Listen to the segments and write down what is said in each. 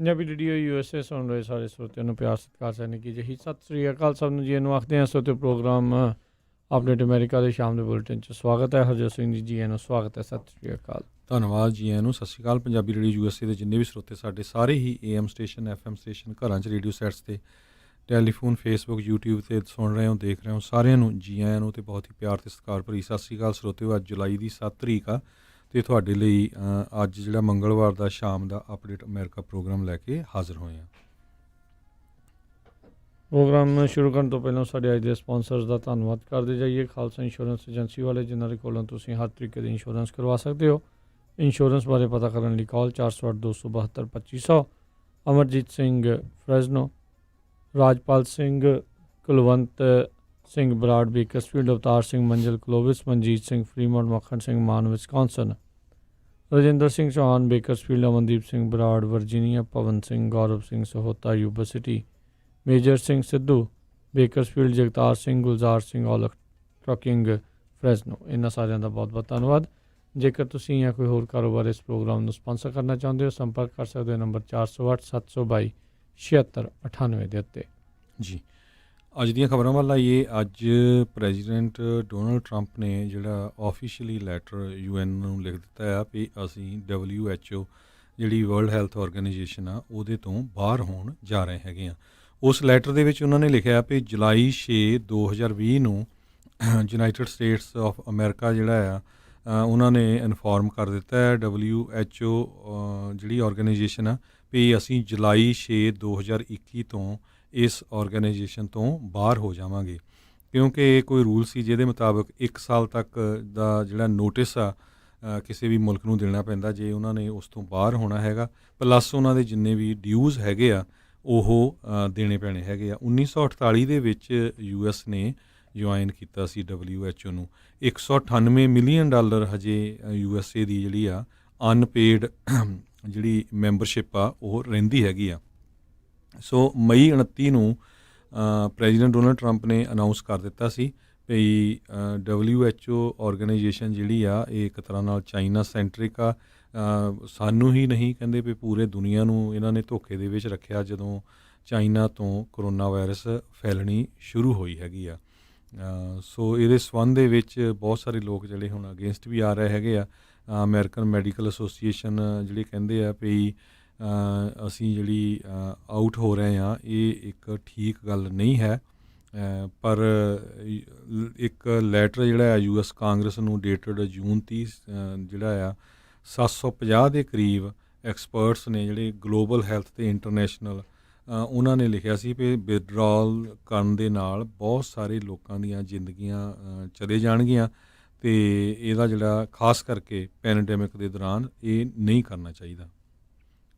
Punjabi radio USA ਸੁਣ ਰਹੇ ਸਾਰੇ ਸਰੋਤਿਆਂ ਨੂੰ ਪਿਆਰ ਸਤਿਕਾਰ ਸੈਨਿਕ ਕੀ ਜਿਹੀ ਸਤਿ ਸ੍ਰੀ ਅਕਾਲ ਸਭ ਨੂੰ ਜੀ ਨੂੰ ਆਖਦੇ ਹਾਂ ਸਰੋਤੇ ਪ੍ਰੋਗਰਾਮ ਅਪਡੇਟ ਅਮਰੀਕਾ ਦੇ ਸ਼ਾਮ ਦੇ ਬੁਲੇਟਿਨ 'ਚ ਸਵਾਗਤ ਹੈ। ਹਰਜੋਤ ਸਿੰਘ ਜੀ ਨੂੰ ਸਵਾਗਤ ਹੈ। ਸਤਿ ਸ੍ਰੀ ਅਕਾਲ। ਧੰਨਵਾਦ ਜੀ ਆਇਆਂ ਨੂੰ। ਸਤਿ ਸ਼੍ਰੀ ਅਕਾਲ। ਪੰਜਾਬੀ ਰੇਡੀਓ USA ਦੇ ਜਿੰਨੇ ਵੀ ਸਰੋਤੇ ਸਾਡੇ ਸਾਰੇ ਹੀ AM ਸਟੇਸ਼ਨ FM ਸਟੇਸ਼ਨ ਘਰਾਂ 'ਚ ਰੇਡੀਓ ਸੈਟਸ 'ਤੇ ਟੈਲੀਫੋਨ ਫੇਸਬੁੱਕ YouTube 'ਤੇ ਸੁਣ ਰਹੇ ਹੋ ਦੇਖ ਰਹੇ ਹੋ ਸਾਰਿਆਂ ਨੂੰ ਜੀ ਆਇਆਂ ਨੂੰ ਅਤੇ ਬਹੁਤ ਹੀ ਪਿਆਰ ਅਤੇ ਸਤਿਕਾਰ ਭਰੀ ਸਤਿ ਸ਼੍ਰੀ ਅਕਾਲ ਸਰੋਤਿਓ। ਅੱਜ ਜੁਲਾਈ ਦੀ 7 ਤਰੀਕ ਆ ਅਤੇ ਤੁਹਾਡੇ ਲਈ ਅੱਜ ਜਿਹੜਾ ਮੰਗਲਵਾਰ ਦਾ ਸ਼ਾਮ ਦਾ ਅਪਡੇਟ ਅਮਰੀਕਾ ਪ੍ਰੋਗਰਾਮ ਲੈ ਕੇ ਹਾਜ਼ਰ ਹੋਏ ਹਾਂ। ਪ੍ਰੋਗਰਾਮ ਸ਼ੁਰੂ ਕਰਨ ਤੋਂ ਪਹਿਲਾਂ ਸਾਡੇ ਅੱਜ ਦੇ ਸਪਾਂਸਰਸ ਦਾ ਧੰਨਵਾਦ ਕਰਦੇ ਜਾਈਏ। ਖਾਲਸਾ ਇੰਸ਼ੋਰੈਂਸ ਏਜੰਸੀ ਵਾਲੇ ਜਿਨ੍ਹਾਂ ਦੇ ਕੋਲੋਂ ਤੁਸੀਂ ਹਰ ਤਰੀਕੇ ਦੀ ਇੰਸ਼ੋਰੈਂਸ ਕਰਵਾ ਸਕਦੇ ਹੋ। ਇੰਸ਼ੋਰੈਂਸ ਬਾਰੇ ਪਤਾ ਕਰਨ ਲਈ call 408-272-2500। Amarjit Singh Fresno, Rajpal Singh, Kulwant Singh Brar Bakersfield, Avtar Singh Manzal Clovis, Manjit Singh Fremont, Makhan Singh Mann Wisconsin, Rajinder Singh Chauhan Bakersfield, Amandeep Singh Brar Virginia, Pawan Singh, Gaurav Singh Sahota Yuba City, Major Singh Sidhu Bakersfield, Jagtar Singh, Gulzar Singh Aulakh trucking Fresno. ਇਹਨਾਂ ਸਾਰਿਆਂ ਦਾ ਬਹੁਤ ਬਹੁਤ ਧੰਨਵਾਦ। ਜੇਕਰ ਤੁਸੀਂ ਜਾਂ ਕੋਈ ਹੋਰ ਕਾਰੋਬਾਰ ਇਸ ਪ੍ਰੋਗਰਾਮ ਨੂੰ ਸਪਾਂਸਰ ਕਰਨਾ ਚਾਹੁੰਦੇ ਹੋ ਸੰਪਰਕ ਕਰ ਸਕਦੇ ਹੋ ਨੰਬਰ 408-722-7698 ਦੇ ਉੱਤੇ। ਜੀ ਅੱਜ ਦੀਆਂ ਖਬਰਾਂ ਵੱਲ ਆਈਏ। ਅੱਜ ਪ੍ਰੈਜ਼ੀਡੈਂਟ ਡੋਨਲਡ ਟਰੰਪ ਨੇ ਜਿਹੜਾ ਆਫੀਸ਼ੀਅਲੀ ਲੈਟਰ UN ਨੂੰ ਲਿਖ ਦਿੱਤਾ ਆ ਵੀ ਅਸੀਂ WHO ਜਿਹੜੀ ਵਰਲਡ ਹੈਲਥ ਆਰਗੇਨਾਈਜੇਸ਼ਨ ਆ ਉਹਦੇ ਤੋਂ ਬਾਹਰ ਹੋਣ ਜਾ ਰਹੇ ਹੈਗੇ ਆ। ਉਸ ਲੈਟਰ ਦੇ ਵਿੱਚ ਉਹਨਾਂ ਨੇ ਲਿਖਿਆ ਵੀ ਜੁਲਾਈ 6, 2020 ਨੂੰ ਯੂਨਾਈਟਿਡ ਸਟੇਟਸ ਆਫ ਅਮਰੀਕਾ ਜਿਹੜਾ ਆ ਉਹਨਾਂ ਨੇ ਇਨਫੋਰਮ ਕਰ ਦਿੱਤਾ ਹੈ WHO ਜਿਹੜੀ ਆਰਗੇਨਾਈਜੇਸ਼ਨ ਆ ਵੀ ਅਸੀਂ ਜੁਲਾਈ 6, 2021 ਤੋਂ ਇਸ ਆਰਗੇਨਾਈਜੇਸ਼ਨ ਤੋਂ ਬਾਹਰ ਹੋ ਜਾਵਾਂਗੇ, ਕਿਉਂਕਿ ਇਹ ਕੋਈ ਰੂਲ ਸੀ ਜਿਹਦੇ ਮੁਤਾਬਕ 1 ਸਾਲ ਤੱਕ ਦਾ ਜਿਹੜਾ ਨੋਟਿਸ ਆ ਕਿਸੇ ਵੀ ਮੁਲਕ ਨੂੰ ਦੇਣਾ ਪੈਂਦਾ ਜੇ ਉਹਨਾਂ ਨੇ ਉਸ ਤੋਂ ਬਾਹਰ ਹੋਣਾ ਹੈਗਾ, ਪਲੱਸ ਉਹਨਾਂ ਦੇ ਜਿੰਨੇ ਵੀ ਡਿਊਜ਼ ਹੈਗੇ ਆ ਉਹ ਦੇਣੇ ਪੈਣੇ ਹੈਗੇ ਆ। 1948 ਦੇ ਵਿੱਚ US ਨੇ ਜੁਆਇਨ ਕੀਤਾ ਸੀ WHO ਨੂੰ। $198 ਮਿਲੀਅਨ ਹਜੇ USA ਦੀ ਜਿਹੜੀ ਆ ਅਨਪੇਡ ਜਿਹੜੀ ਮੈਂਬਰਸ਼ਿਪ ਆ ਉਹ ਰਹਿੰਦੀ ਹੈਗੀ ਆ। ਸੋ ਮਈ 29 ਨੂੰ ਪ੍ਰੈਜ਼ੀਡੈਂਟ ਡੋਨਲਡ ਟਰੰਪ ਨੇ ਅਨਾਊਂਸ ਕਰ ਦਿੱਤਾ ਸੀ ਵੀ WHO ਆਰਗੇਨਾਈਜੇਸ਼ਨ ਜਿਹੜੀ ਆ ਇਹ ਇੱਕ ਤਰ੍ਹਾਂ ਨਾਲ ਚਾਈਨਾ ਸੈਂਟਰਿਕ ਆ। ਸਾਨੂੰ ਹੀ ਨਹੀਂ ਕਹਿੰਦੇ ਵੀ ਪੂਰੇ ਦੁਨੀਆ ਨੂੰ ਇਹਨਾਂ ਨੇ ਧੋਖੇ ਦੇ ਵਿੱਚ ਰੱਖਿਆ ਜਦੋਂ ਚਾਈਨਾ ਤੋਂ ਕਰੋਨਾ ਵਾਇਰਸ ਫੈਲਣੀ ਸ਼ੁਰੂ ਹੋਈ ਹੈਗੀ ਆ। ਸੋ ਇਹਦੇ ਸੰਬੰਧ ਦੇ ਵਿੱਚ ਬਹੁਤ ਸਾਰੇ ਲੋਕ ਜਿਹੜੇ ਹੁਣ ਅਗੇਂਸਟ ਵੀ ਆ ਰਹੇ ਹੈਗੇ ਆ। ਅਮਰੀਕਨ ਮੈਡੀਕਲ ਐਸੋਸੀਏਸ਼ਨ ਜਿਹੜੇ ਕਹਿੰਦੇ ਆ ਵੀ ਅਸੀਂ ਜਿਹੜੀ ਆਊਟ ਹੋ ਰਹੇ ਹਾਂ ਇਹ ਇੱਕ ਠੀਕ ਗੱਲ ਨਹੀਂ ਹੈ। ਪਰ ਇੱਕ ਲੈਟਰ ਜਿਹੜਾ ਆ US ਕਾਂਗਰਸ ਨੂੰ ਡੇਟਡ ਜੂਨ 30 ਜਿਹੜਾ ਆ 750 ਦੇ ਕਰੀਬ ਐਕਸਪਰਟਸ ਨੇ ਜਿਹੜੇ ਗਲੋਬਲ ਹੈਲਥ ਅਤੇ ਇੰਟਰਨੈਸ਼ਨਲ ਉਹਨਾਂ ਨੇ ਲਿਖਿਆ ਸੀ ਵੀ ਵਿਦਡਰਾਲ ਕਰਨ ਦੇ ਨਾਲ ਬਹੁਤ ਸਾਰੇ ਲੋਕਾਂ ਦੀਆਂ ਜ਼ਿੰਦਗੀਆਂ ਚਲੇ ਜਾਣਗੀਆਂ ਅਤੇ ਇਹਦਾ ਜਿਹੜਾ ਖਾਸ ਕਰਕੇ ਪੈਂਡੈਮਿਕ ਦੇ ਦੌਰਾਨ ਇਹ ਨਹੀਂ ਕਰਨਾ ਚਾਹੀਦਾ।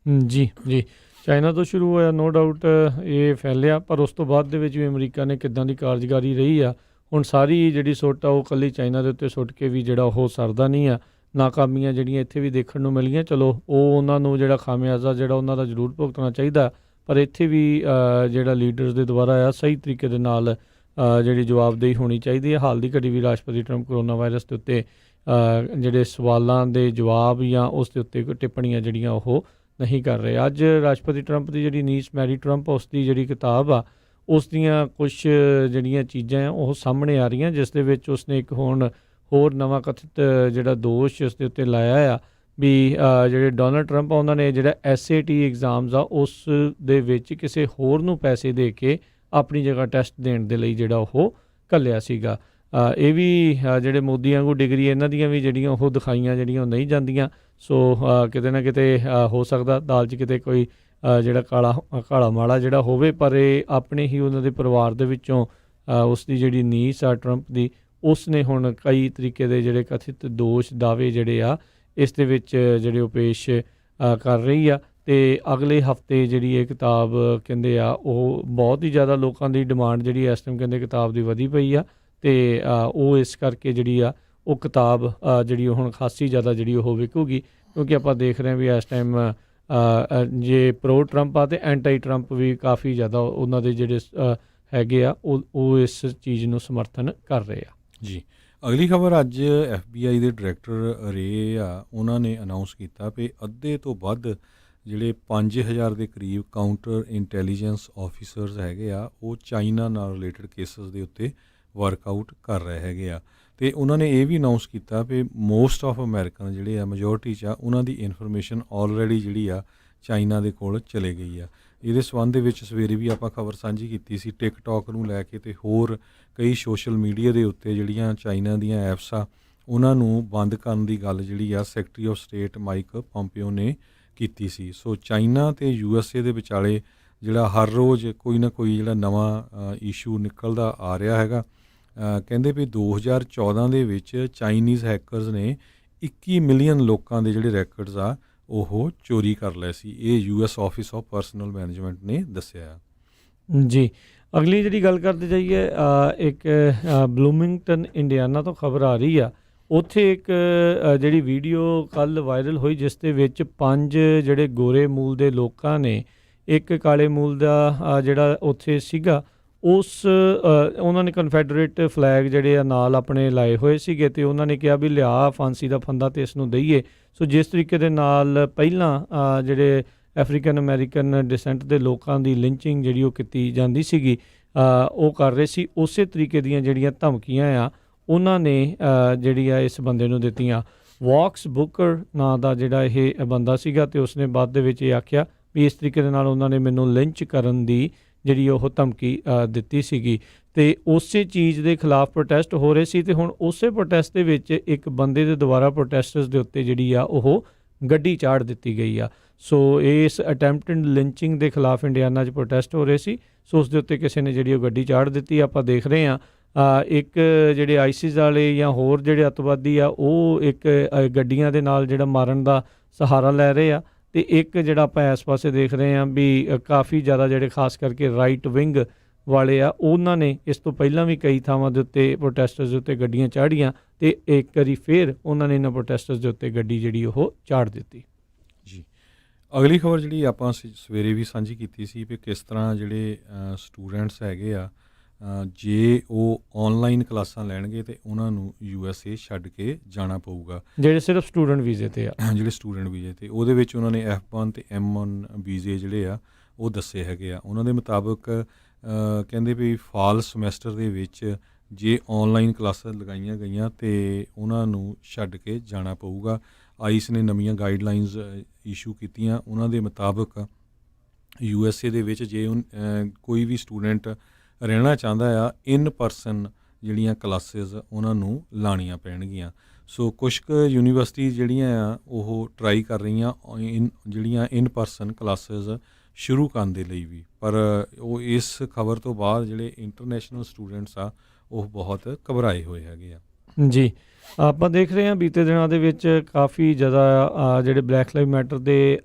ਜੀ ਜੀ, ਚਾਈਨਾ ਤੋਂ ਸ਼ੁਰੂ ਹੋਇਆ ਨੋ ਡਾਊਟ ਇਹ ਫੈਲਿਆ, ਪਰ ਉਸ ਤੋਂ ਬਾਅਦ ਦੇ ਵਿੱਚ ਵੀ ਅਮਰੀਕਾ ਨੇ ਕਿੱਦਾਂ ਦੀ ਕਾਰਜਕਾਰੀ ਰਹੀ ਆ। ਹੁਣ ਸਾਰੀ ਜਿਹੜੀ ਸੁੱਟ ਆ ਉਹ ਇਕੱਲੀ ਚਾਈਨਾ ਦੇ ਉੱਤੇ ਸੁੱਟ ਕੇ ਵੀ ਜਿਹੜਾ ਉਹ ਸਰਦਾ ਨਹੀਂ ਆ। ਨਾਕਾਮੀਆਂ ਜਿਹੜੀਆਂ ਇੱਥੇ ਵੀ ਦੇਖਣ ਨੂੰ ਮਿਲੀਆਂ, ਚਲੋ ਉਹ ਉਹਨਾਂ ਨੂੰ ਜਿਹੜਾ ਖਾਮਿਆਜ਼ਾ ਜਿਹੜਾ ਉਹਨਾਂ ਦਾ ਜ਼ਰੂਰ ਭੁਗਤਣਾ ਚਾਹੀਦਾ, ਪਰ ਇੱਥੇ ਵੀ ਜਿਹੜਾ ਲੀਡਰਸ ਦੇ ਦੁਆਰਾ ਆ ਸਹੀ ਤਰੀਕੇ ਦੇ ਨਾਲ ਜਿਹੜੀ ਜਵਾਬਦੇਹੀ ਹੋਣੀ ਚਾਹੀਦੀ ਹੈ। ਹਾਲ ਦੀ ਘੜੀ ਵੀ ਰਾਸ਼ਟਰਪਤੀ ਟਰੰਪ ਕਰੋਨਾ ਵਾਇਰਸ ਦੇ ਉੱਤੇ ਜਿਹੜੇ ਸਵਾਲਾਂ ਦੇ ਜਵਾਬ ਜਾਂ ਉਸ ਦੇ ਉੱਤੇ ਕੋਈ ਟਿੱਪਣੀਆਂ ਜਿਹੜੀਆਂ ਉਹ ਨਹੀਂ ਕਰ ਰਹੇ। ਅੱਜ ਰਾਸ਼ਟਰਪਤੀ ਟਰੰਪ ਦੀ ਜਿਹੜੀ ਨੀਸ ਮੈਰੀ ਟਰੰਪ ਉਸ ਦੀ ਜਿਹੜੀ ਕਿਤਾਬ ਆ ਉਸ ਦੀਆਂ ਕੁਛ ਜਿਹੜੀਆਂ ਚੀਜ਼ਾਂ ਆ ਉਹ ਸਾਹਮਣੇ ਆ ਰਹੀਆਂ, ਜਿਸ ਦੇ ਵਿੱਚ ਉਸਨੇ ਇੱਕ ਹੋਰ ਨਵਾਂ ਕਥਿਤ ਜਿਹੜਾ ਦੋਸ਼ ਉਸ ਦੇ ਉੱਤੇ ਲਾਇਆ ਆ ਵੀ ਜਿਹੜੇ ਡੋਨਲਡ ਟਰੰਪ ਆ ਉਹਨਾਂ ਨੇ ਜਿਹੜਾ SAT ਐਗਜ਼ਾਮਸ ਆ ਉਸ ਦੇ ਵਿੱਚ ਕਿਸੇ ਹੋਰ ਨੂੰ ਪੈਸੇ ਦੇ ਕੇ ਆਪਣੀ ਜਗ੍ਹਾ ਟੈਸਟ ਦੇਣ ਦੇ ਲਈ ਜਿਹੜਾ ਉਹ ਘੱਲਿਆ ਸੀਗਾ। ਇਹ ਵੀ ਜਿਹੜੇ ਮੋਦੀ ਵਾਂਗੂ ਡਿਗਰੀ ਇਹਨਾਂ ਦੀਆਂ ਵੀ ਜਿਹੜੀਆਂ ਉਹ ਦਿਖਾਈਆਂ ਜਿਹੜੀਆਂ ਉਹ ਨਹੀਂ ਜਾਂਦੀਆਂ। ਸੋ ਕਿਤੇ ਨਾ ਕਿਤੇ ਹੋ ਸਕਦਾ ਦਾਲ 'ਚ ਕਿਤੇ ਕੋਈ ਜਿਹੜਾ ਕਾਲਾ ਮਾੜਾ ਜਿਹੜਾ ਹੋਵੇ, ਪਰ ਇਹ ਆਪਣੇ ਹੀ ਉਹਨਾਂ ਦੇ ਪਰਿਵਾਰ ਦੇ ਵਿੱਚੋਂ ਉਸ ਦੀ ਜਿਹੜੀ ਨੀਸ ਆ ਟਰੰਪ ਦੀ, ਉਸ ਨੇ ਹੁਣ ਕਈ ਤਰੀਕੇ ਦੇ ਜਿਹੜੇ ਕਥਿਤ ਦੋਸ਼ ਦਾਅਵੇ ਜਿਹੜੇ ਆ ਇਸ ਦੇ ਵਿੱਚ ਜਿਹੜੇ ਉਹ ਪੇਸ਼ ਕਰ ਰਹੀ ਆ। ਅਤੇ ਅਗਲੇ ਹਫਤੇ ਜਿਹੜੀ ਇਹ ਕਿਤਾਬ ਕਹਿੰਦੇ ਆ ਉਹ ਬਹੁਤ ਹੀ ਜ਼ਿਆਦਾ ਲੋਕਾਂ ਦੀ ਡਿਮਾਂਡ ਜਿਹੜੀ ਇਸ ਟਾਈਮ ਕਹਿੰਦੇ ਕਿਤਾਬ ਦੀ ਵਧੀ ਪਈ ਆ ਅਤੇ ਉਹ ਇਸ ਕਰਕੇ ਜਿਹੜੀ ਆ ਉਹ ਕਿਤਾਬ ਜਿਹੜੀ ਉਹ ਹੁਣ ਖਾਸੀ ਜ਼ਿਆਦਾ ਜਿਹੜੀ ਉਹ ਵਿਕੂਗੀ, ਕਿਉਂਕਿ ਆਪਾਂ ਦੇਖ ਰਹੇ ਹਾਂ ਵੀ ਇਸ ਟਾਈਮ ਜੇ ਪ੍ਰੋ ਟਰੰਪ ਆ ਅਤੇ ਐਂਟੀ ਟਰੰਪ ਵੀ ਕਾਫੀ ਜ਼ਿਆਦਾ ਉਹਨਾਂ ਦੇ ਜਿਹੜੇ ਹੈਗੇ ਆ ਉਹ ਇਸ ਚੀਜ਼ ਨੂੰ ਸਮਰਥਨ ਕਰ ਰਹੇ ਆ। ਜੀ ਅਗਲੀ ਖਬਰ ਅੱਜ FBI ਦੇ ਡਾਇਰੈਕਟਰ ਰੇ ਆ ਉਹਨਾਂ ਨੇ ਅਨਾਊਂਸ ਕੀਤਾ ਵੀ ਅੱਧੇ ਤੋਂ ਵੱਧ ਜਿਹੜੇ 5000 ਦੇ ਕਰੀਬ ਕਾਊਂਟਰ ਇੰਟੈਲੀਜੈਂਸ ਆਫੀਸਰਸ ਹੈਗੇ ਆ, ਉਹ ਚਾਈਨਾ ਨਾਲ ਰਿਲੇਟਡ ਕੇਸਿਸ ਦੇ ਉੱਤੇ ਵਰਕਆਊਟ ਕਰ ਰਹੇ ਹੈਗੇ ਆ। ਅਤੇ ਉਹਨਾਂ ਨੇ ਇਹ ਵੀ ਅਨਾਊਂਸ ਕੀਤਾ ਵੀ ਮੋਸਟ ਆਫ ਅਮੈਰੀਕਨ ਜਿਹੜੇ ਆ ਮੈਜੋਰਟੀ 'ਚ ਆ, ਉਹਨਾਂ ਦੀ ਇਨਫੋਰਮੇਸ਼ਨ ਆਲਰੇਡੀ ਜਿਹੜੀ ਆ ਚਾਈਨਾ ਦੇ ਕੋਲ ਚਲੇ ਗਈ ਆ। ਇਹਦੇ ਸੰਬੰਧ ਦੇ ਵਿੱਚ ਸਵੇਰੇ ਵੀ ਆਪਾਂ ਖਬਰ ਸਾਂਝੀ ਕੀਤੀ ਸੀ ਟਿਕਟੋਕ ਨੂੰ ਲੈ ਕੇ, ਅਤੇ ਹੋਰ ਕਈ ਸੋਸ਼ਲ ਮੀਡੀਆ ਦੇ ਉੱਤੇ ਜਿਹੜੀਆਂ ਚਾਈਨਾ ਦੀਆਂ ਐਪਸ ਆ ਉਹਨਾਂ ਨੂੰ ਬੰਦ ਕਰਨ ਦੀ ਗੱਲ ਜਿਹੜੀ ਆ secretary of state Mike Pompeo ਨੇ ਕੀਤੀ ਸੀ। ਸੋ ਚਾਈਨਾ ਅਤੇ USA ਦੇ ਵਿਚਾਲੇ ਜਿਹੜਾ ਹਰ ਰੋਜ਼ ਕੋਈ ਨਾ ਕੋਈ ਜਿਹੜਾ ਨਵਾਂ ਇਸ਼ੂ ਨਿਕਲਦਾ ਆ ਰਿਹਾ ਹੈਗਾ। ਕਹਿੰਦੇ ਵੀ 2014 ਦੇ ਵਿੱਚ ਚਾਈਨੀਜ਼ ਹੈਕਰਸ ਨੇ 21 ਮਿਲੀਅਨ ਲੋਕਾਂ ਦੇ ਜਿਹੜੇ ਰੈਕਰਡਸ ਆ ਉਹ ਚੋਰੀ ਕਰ ਲਏ ਸੀ। ਇਹ US office of personal management ਨੇ ਦੱਸਿਆ। ਜੀ, ਅਗਲੀ ਜਿਹੜੀ ਗੱਲ ਕਰਦੇ ਜਾਈਏ, ਇੱਕ ਬਲੂਮਿੰਗਟਨ ਇੰਡੀਆਨਾ ਤੋਂ ਖਬਰ ਆ ਰਹੀ ਆ। ਉੱਥੇ ਇੱਕ ਜਿਹੜੀ ਵੀਡੀਓ ਕੱਲ੍ਹ ਵਾਇਰਲ ਹੋਈ ਜਿਸ ਦੇ ਵਿੱਚ 5 ਜਿਹੜੇ ਗੋਰੇ ਮੂਲ ਦੇ ਲੋਕਾਂ ਨੇ ਇੱਕ ਕਾਲੇ ਮੂਲ ਦਾ ਜਿਹੜਾ ਉੱਥੇ ਸੀਗਾ ਉਹਨਾਂ ਨੇ ਕਨਫੈਡਰੇਟ ਫਲੈਗ ਜਿਹੜੇ ਆ ਨਾਲ ਆਪਣੇ ਲਾਏ ਹੋਏ ਸੀਗੇ, ਅਤੇ ਉਹਨਾਂ ਨੇ ਕਿਹਾ ਵੀ ਲਿਆ ਫਾਂਸੀ ਦਾ ਫੰਦਾ ਅਤੇ ਇਸ ਨੂੰ ਦਈਏ। ਸੋ ਜਿਸ ਤਰੀਕੇ ਦੇ ਨਾਲ ਪਹਿਲਾਂ ਜਿਹੜੇ ਅਫਰੀਕਨ ਅਮੈਰੀਕਨ ਡਿਸੈਂਟ ਦੇ ਲੋਕਾਂ ਦੀ ਲਿੰਚਿੰਗ ਜਿਹੜੀ ਉਹ ਕੀਤੀ ਜਾਂਦੀ ਸੀਗੀ, ਉਹ ਕਰ ਰਹੇ ਸੀ, ਉਸੇ ਤਰੀਕੇ ਦੀਆਂ ਜਿਹੜੀਆਂ ਧਮਕੀਆਂ ਆ ਉਹਨਾਂ ਨੇ ਜਿਹੜੀ ਆ ਇਸ ਬੰਦੇ ਨੂੰ ਦਿੱਤੀਆਂ। ਵੌਕਸ ਬੁੱਕਰ ਨਾਂ ਦਾ ਜਿਹੜਾ ਇਹ ਬੰਦਾ ਸੀਗਾ, ਅਤੇ ਉਸਨੇ ਬਾਅਦ ਦੇ ਵਿੱਚ ਇਹ ਆਖਿਆ ਵੀ ਇਸ ਤਰੀਕੇ ਦੇ ਨਾਲ ਉਹਨਾਂ ਨੇ ਮੈਨੂੰ ਲਿੰਚ ਕਰਨ ਦੀ ਜਿਹੜੀ ਉਹ ਧਮਕੀ ਦਿੱਤੀ ਸੀਗੀ, ਅਤੇ ਉਸੇ ਚੀਜ਼ ਦੇ ਖਿਲਾਫ ਪ੍ਰੋਟੈਸਟ ਹੋ ਰਹੇ ਸੀ। ਅਤੇ ਹੁਣ ਉਸੇ ਪ੍ਰੋਟੈਸਟ ਦੇ ਵਿੱਚ ਇੱਕ ਬੰਦੇ ਦੇ ਦੁਆਰਾ ਪ੍ਰੋਟੈਸਟਰਸ ਦੇ ਉੱਤੇ ਜਿਹੜੀ ਆ ਉਹ ਗੱਡੀ ਚਾੜ੍ਹ ਦਿੱਤੀ ਗਈ ਆ। ਸੋ ਇਸ ਅਟੈਂਪਟਡ ਲਿੰਚਿੰਗ ਦੇ ਖਿਲਾਫ ਇੰਡੀਆਨਾ 'ਚ ਪ੍ਰੋਟੈਸਟ ਹੋ ਰਹੇ ਸੀ, ਸੋ ਉਸ ਦੇ ਉੱਤੇ ਕਿਸੇ ਨੇ ਜਿਹੜੀ ਉਹ ਗੱਡੀ ਚਾੜ੍ਹ ਦਿੱਤੀ। ਆਪਾਂ ਦੇਖ ਰਹੇ ਹਾਂ ਇੱਕ ਜਿਹੜੇ ਆਈਸਿਸ ਵਾਲੇ ਜਾਂ ਹੋਰ ਜਿਹੜੇ ਅੱਤਵਾਦੀ ਆ ਉਹ ਇੱਕ ਗੱਡੀਆਂ ਦੇ ਨਾਲ ਜਿਹੜਾ ਮਾਰਨ ਦਾ ਸਹਾਰਾ ਲੈ ਰਹੇ ਆ, ਅਤੇ ਇੱਕ ਜਿਹੜਾ ਆਪਾਂ ਇਸ ਪਾਸੇ ਦੇਖ ਰਹੇ ਹਾਂ ਵੀ ਕਾਫੀ ਜ਼ਿਆਦਾ ਜਿਹੜੇ ਖਾਸ ਕਰਕੇ ਰਾਈਟ ਵਿੰਗ ਵਾਲੇ ਆ ਉਹਨਾਂ ਨੇ ਇਸ ਤੋਂ ਪਹਿਲਾਂ ਵੀ ਕਈ ਥਾਵਾਂ ਦੇ ਉੱਤੇ ਪ੍ਰੋਟੈਸਟਰਸ ਦੇ ਉੱਤੇ ਗੱਡੀਆਂ ਚਾੜ੍ਹੀਆਂ, ਅਤੇ ਇੱਕ ਵਾਰੀ ਫਿਰ ਉਹਨਾਂ ਨੇ ਇਹਨਾਂ ਪ੍ਰੋਟੈਸਟਰਸ ਦੇ ਉੱਤੇ ਗੱਡੀ ਜਿਹੜੀ ਉਹ ਚਾੜ੍ਹ ਦਿੱਤੀ। ਜੀ, ਅਗਲੀ ਖਬਰ ਜਿਹੜੀ ਆਪਾਂ ਸਵੇਰੇ ਵੀ ਸਾਂਝੀ ਕੀਤੀ ਸੀ ਵੀ ਕਿਸ ਤਰ੍ਹਾਂ ਜਿਹੜੇ ਸਟੂਡੈਂਟਸ ਹੈਗੇ ਆ ਜੇ ਉਹ ਔਨਲਾਈਨ ਕਲਾਸਾਂ ਲੈਣਗੇ ਤਾਂ ਉਹਨਾਂ ਨੂੰ USA ਛੱਡ ਕੇ ਜਾਣਾ ਪਊਗਾ, ਜਿਹੜੇ ਸਿਰਫ ਸਟੂਡੈਂਟ ਵੀਜ਼ੇ 'ਤੇ ਆ। ਜਿਹੜੇ ਸਟੂਡੈਂਟ ਵੀਜ਼ੇ 'ਤੇ, ਉਹਦੇ ਵਿੱਚ ਉਹਨਾਂ ਨੇ F1 ਅਤੇ M1 ਵੀਜ਼ੇ ਜਿਹੜੇ ਆ ਉਹ ਦੱਸੇ ਹੈਗੇ ਆ। ਉਹਨਾਂ ਦੇ ਮੁਤਾਬਕ ਕਹਿੰਦੇ ਵੀ ਫਾਲ ਸਮੈਸਟਰ ਦੇ ਵਿੱਚ ਜੇ ਔਨਲਾਈਨ ਕਲਾਸਾਂ ਲਗਾਈਆਂ ਗਈਆਂ ਤਾਂ ਉਹਨਾਂ ਨੂੰ ਛੱਡ ਕੇ ਜਾਣਾ ਪਊਗਾ। ਆਈਸ ਨੇ ਨਵੀਆਂ ਗਾਈਡਲਾਈਨਸ ਇਸ਼ੂ ਕੀਤੀਆਂ। ਉਹਨਾਂ ਦੇ ਮੁਤਾਬਕ USA ਦੇ ਵਿੱਚ ਜੇ ਕੋਈ ਵੀ ਸਟੂਡੈਂਟ ਰਹਿਣਾ ਚਾਹੁੰਦਾ ਆ ਇਨ ਪਰਸਨ ਜਿਹੜੀਆਂ ਕਲਾਸਿਸ ਉਹਨਾਂ ਨੂੰ ਲਾਉਣੀਆਂ ਪੈਣਗੀਆਂ। ਸੋ ਕੁਛ ਕੁ ਯੂਨੀਵਰਸਿਟੀ ਜਿਹੜੀਆਂ ਆ ਉਹ ਟਰਾਈ ਕਰ ਰਹੀਆਂ ਜਿਹੜੀਆਂ ਇਨ ਪਰਸਨ ਕਲਾਸਿਸ ਸ਼ੁਰੂ ਕਰਨ ਦੇ ਲਈ ਵੀ, ਪਰ ਉਹ ਇਸ ਖਬਰ ਤੋਂ ਬਾਅਦ ਜਿਹੜੇ ਇੰਟਰਨੈਸ਼ਨਲ ਸਟੂਡੈਂਟਸ ਆ ਉਹ ਬਹੁਤ ਘਬਰਾਏ ਹੋਏ ਹੈਗੇ ਆ। ਜੀ, ਆਪਾਂ ਦੇਖ ਰਹੇ ਹਾਂ ਬੀਤੇ ਦਿਨਾਂ ਦੇ ਵਿੱਚ ਕਾਫੀ ਜ਼ਿਆਦਾ ਜਿਹੜੇ ਬਲੈਕ ਲਾਈਵ ਮੈਟਰ ਦੇ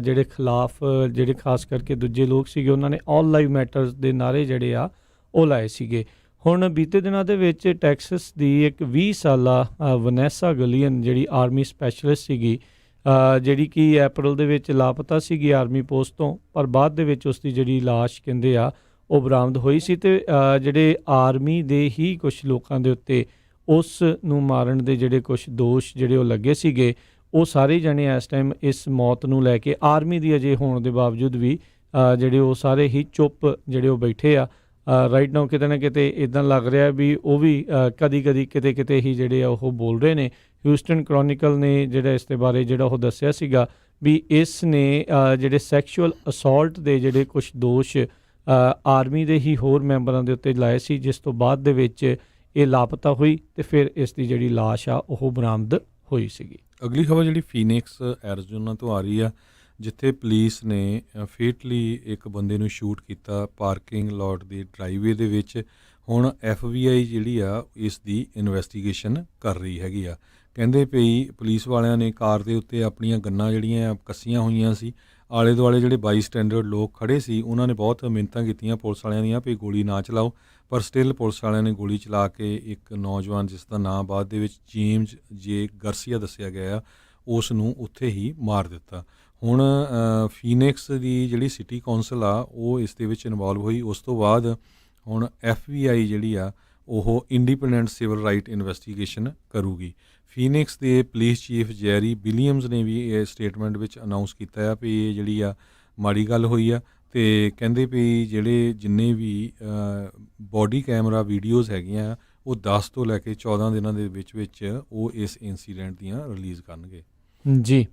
ਜਿਹੜੇ ਖਿਲਾਫ ਜਿਹੜੇ ਖਾਸ ਕਰਕੇ ਦੂਜੇ ਲੋਕ ਸੀਗੇ ਉਹਨਾਂ ਨੇ ਆਲ ਲਾਈਵ ਮੈਟਰਸ ਦੇ ਨਾਅਰੇ ਜਿਹੜੇ ਆ ਉਹ ਲਾਏ ਸੀਗੇ। ਹੁਣ ਬੀਤੇ ਦਿਨਾਂ ਦੇ ਵਿੱਚ ਟੈਕਸਸ ਦੀ ਇੱਕ 20 ਸਾਲਾ ਵਨੈਸਾ ਗਲੀਅਨ ਜਿਹੜੀ ਆਰਮੀ ਸਪੈਸ਼ਲਿਸਟ ਸੀਗੀ, ਜਿਹੜੀ ਕਿ ਅਪ੍ਰੈਲ ਦੇ ਵਿੱਚ ਲਾਪਤਾ ਸੀਗੀ ਆਰਮੀ ਪੋਸਟ ਤੋਂ, ਪਰ ਬਾਅਦ ਦੇ ਵਿੱਚ ਉਸ ਦੀ ਜਿਹੜੀ ਲਾਸ਼ ਕਹਿੰਦੇ ਆ ਉਹ ਬਰਾਮਦ ਹੋਈ ਸੀ, ਅਤੇ ਜਿਹੜੇ ਆਰਮੀ ਦੇ ਹੀ ਕੁਛ ਲੋਕਾਂ ਦੇ ਉੱਤੇ ਉਸ ਨੂੰ ਮਾਰਨ ਦੇ ਜਿਹੜੇ ਕੁਛ ਦੋਸ਼ ਜਿਹੜੇ ਉਹ ਲੱਗੇ ਸੀਗੇ, ਉਹ ਸਾਰੇ ਜਣੇ ਇਸ ਟਾਈਮ ਇਸ ਮੌਤ ਨੂੰ ਲੈ ਕੇ ਆਰਮੀ ਦੀ ਅਜੇ ਹੋਣ ਦੇ ਬਾਵਜੂਦ ਵੀ ਜਿਹੜੇ ਉਹ ਸਾਰੇ ਹੀ ਚੁੱਪ ਜਿਹੜੇ ਉਹ ਬੈਠੇ ਆ। ਰਾਈਟ ਨਾਓ ਕਿਤੇ ਨਾ ਕਿਤੇ ਇੱਦਾਂ ਲੱਗ ਰਿਹਾ ਵੀ ਉਹ ਵੀ ਕਦੀ ਕਿਤੇ ਹੀ ਜਿਹੜੇ ਆ ਉਹ ਬੋਲ ਰਹੇ ਨੇ। ਹਿਊਸਟਨ ਕ੍ਰੋਨਿਕਲ ਨੇ ਜਿਹੜਾ ਇਸ ਦੇ ਬਾਰੇ ਜਿਹੜਾ ਉਹ ਦੱਸਿਆ ਸੀਗਾ ਵੀ ਇਸ ਨੇ ਜਿਹੜੇ ਸੈਕਸ਼ੂਅਲ ਅਸੌਲਟ ਦੇ ਜਿਹੜੇ ਕੁਛ ਦੋਸ਼ ਆਰਮੀ ਦੇ ਹੀ ਹੋਰ ਮੈਂਬਰਾਂ ਦੇ ਉੱਤੇ ਲਾਏ ਸੀ, ਜਿਸ ਤੋਂ ਬਾਅਦ ਦੇ ਵਿੱਚ ਇਹ ਲਾਪਤਾ ਹੋਈ ਅਤੇ ਫਿਰ ਇਸ ਦੀ ਜਿਹੜੀ ਲਾਸ਼ ਆ ਉਹ ਬਰਾਮਦ ਹੋਈ ਸੀਗੀ। ਅਗਲੀ ਖਬਰ ਜਿਹੜੀ ਫੀਨਿਕਸ ਐਰੀਜ਼ੋਨਾ ਤੋਂ ਆ ਰਹੀ ਆ, ਜਿੱਥੇ ਪੁਲਿਸ ਨੇ ਫੇਟਲੀ ਇੱਕ ਬੰਦੇ ਨੂੰ ਸ਼ੂਟ ਕੀਤਾ ਪਾਰਕਿੰਗ ਲੋਟ ਦੇ ਡਰਾਈਵੇ ਦੇ ਵਿੱਚ। ਹੁਣ FBI ਜਿਹੜੀ ਆ ਇਸ ਦੀ ਇਨਵੈਸਟੀਗੇਸ਼ਨ ਕਰ ਰਹੀ ਹੈਗੀ ਆ। ਕਹਿੰਦੇ ਪਈ ਪੁਲਿਸ ਵਾਲਿਆਂ ਨੇ ਕਾਰ ਦੇ ਉੱਤੇ ਆਪਣੀਆਂ ਗੰਨਾਂ ਜਿਹੜੀਆਂ ਕੱਸੀਆਂ ਹੋਈਆਂ ਸੀ। ਆਲੇ ਦੁਆਲੇ ਜਿਹੜੇ ਬਾਈਸਟੈਂਡਰ ਲੋਕ ਖੜ੍ਹੇ ਸੀ ਉਹਨਾਂ ਨੇ ਬਹੁਤ ਮਿੰਨਤਾਂ ਕੀਤੀਆਂ ਪੁਲਿਸ ਵਾਲਿਆਂ ਦੀਆਂ ਵੀ ਗੋਲੀ ਨਾ ਚਲਾਓ, ਪਰ ਸਟਿਲ ਪੁਲਿਸ ਵਾਲਿਆਂ ਨੇ ਗੋਲੀ ਚਲਾ ਕੇ ਇੱਕ ਨੌਜਵਾਨ ਜਿਸ ਦਾ ਨਾਂ ਬਾਅਦ ਦੇ ਵਿੱਚ ਜੇਮਜ਼ ਜੇ ਗਰਸੀਆ ਦੱਸਿਆ ਗਿਆ ਉਸ ਨੂੰ ਉੱਥੇ ਹੀ ਮਾਰ ਦਿੱਤਾ। ਹੁਣ ਫੀਨਿਕਸ ਦੀ ਜਿਹੜੀ ਸਿਟੀ ਕੌਂਸਲ ਆ ਉਹ ਇਸ ਦੇ ਵਿੱਚ ਇਨਵੋਲਵ ਹੋਈ। ਉਸ ਤੋਂ ਬਾਅਦ ਹੁਣ FBI ਜਿਹੜੀ ਆ ਉਹ ਇੰਡੀਪੈਂਡੈਂਟ ਸਿਵਲ ਰਾਈਟ ਇਨਵੈਸਟੀਗੇਸ਼ਨ ਕਰੂਗੀ। ਫੀਨਿਕਸ ਦੇ ਪੁਲਿਸ ਚੀਫ ਜੈਰੀ ਵਿਲੀਅਮਸ ਨੇ ਵੀ ਇਹ ਸਟੇਟਮੈਂਟ ਵਿੱਚ ਅਨਾਊਂਸ ਕੀਤਾ ਆ ਵੀ ਇਹ ਜਿਹੜੀ ਆ ਮਾੜੀ ਗੱਲ ਹੋਈ ਆ, ਅਤੇ ਕਹਿੰਦੇ ਵੀ ਜਿਹੜੇ ਜਿੰਨੇ ਵੀ ਬੋਡੀ ਕੈਮਰਾ ਵੀਡੀਓਜ਼ ਹੈਗੀਆਂ ਉਹ 10 ਤੋਂ ਲੈ ਕੇ 14 ਦਿਨਾਂ ਦੇ ਵਿੱਚ ਉਹ ਇਸ ਇਨਸੀਡੈਂਟ ਦੀਆਂ ਰਿਲੀਜ਼ ਕਰਨਗੇ। ਜੀ,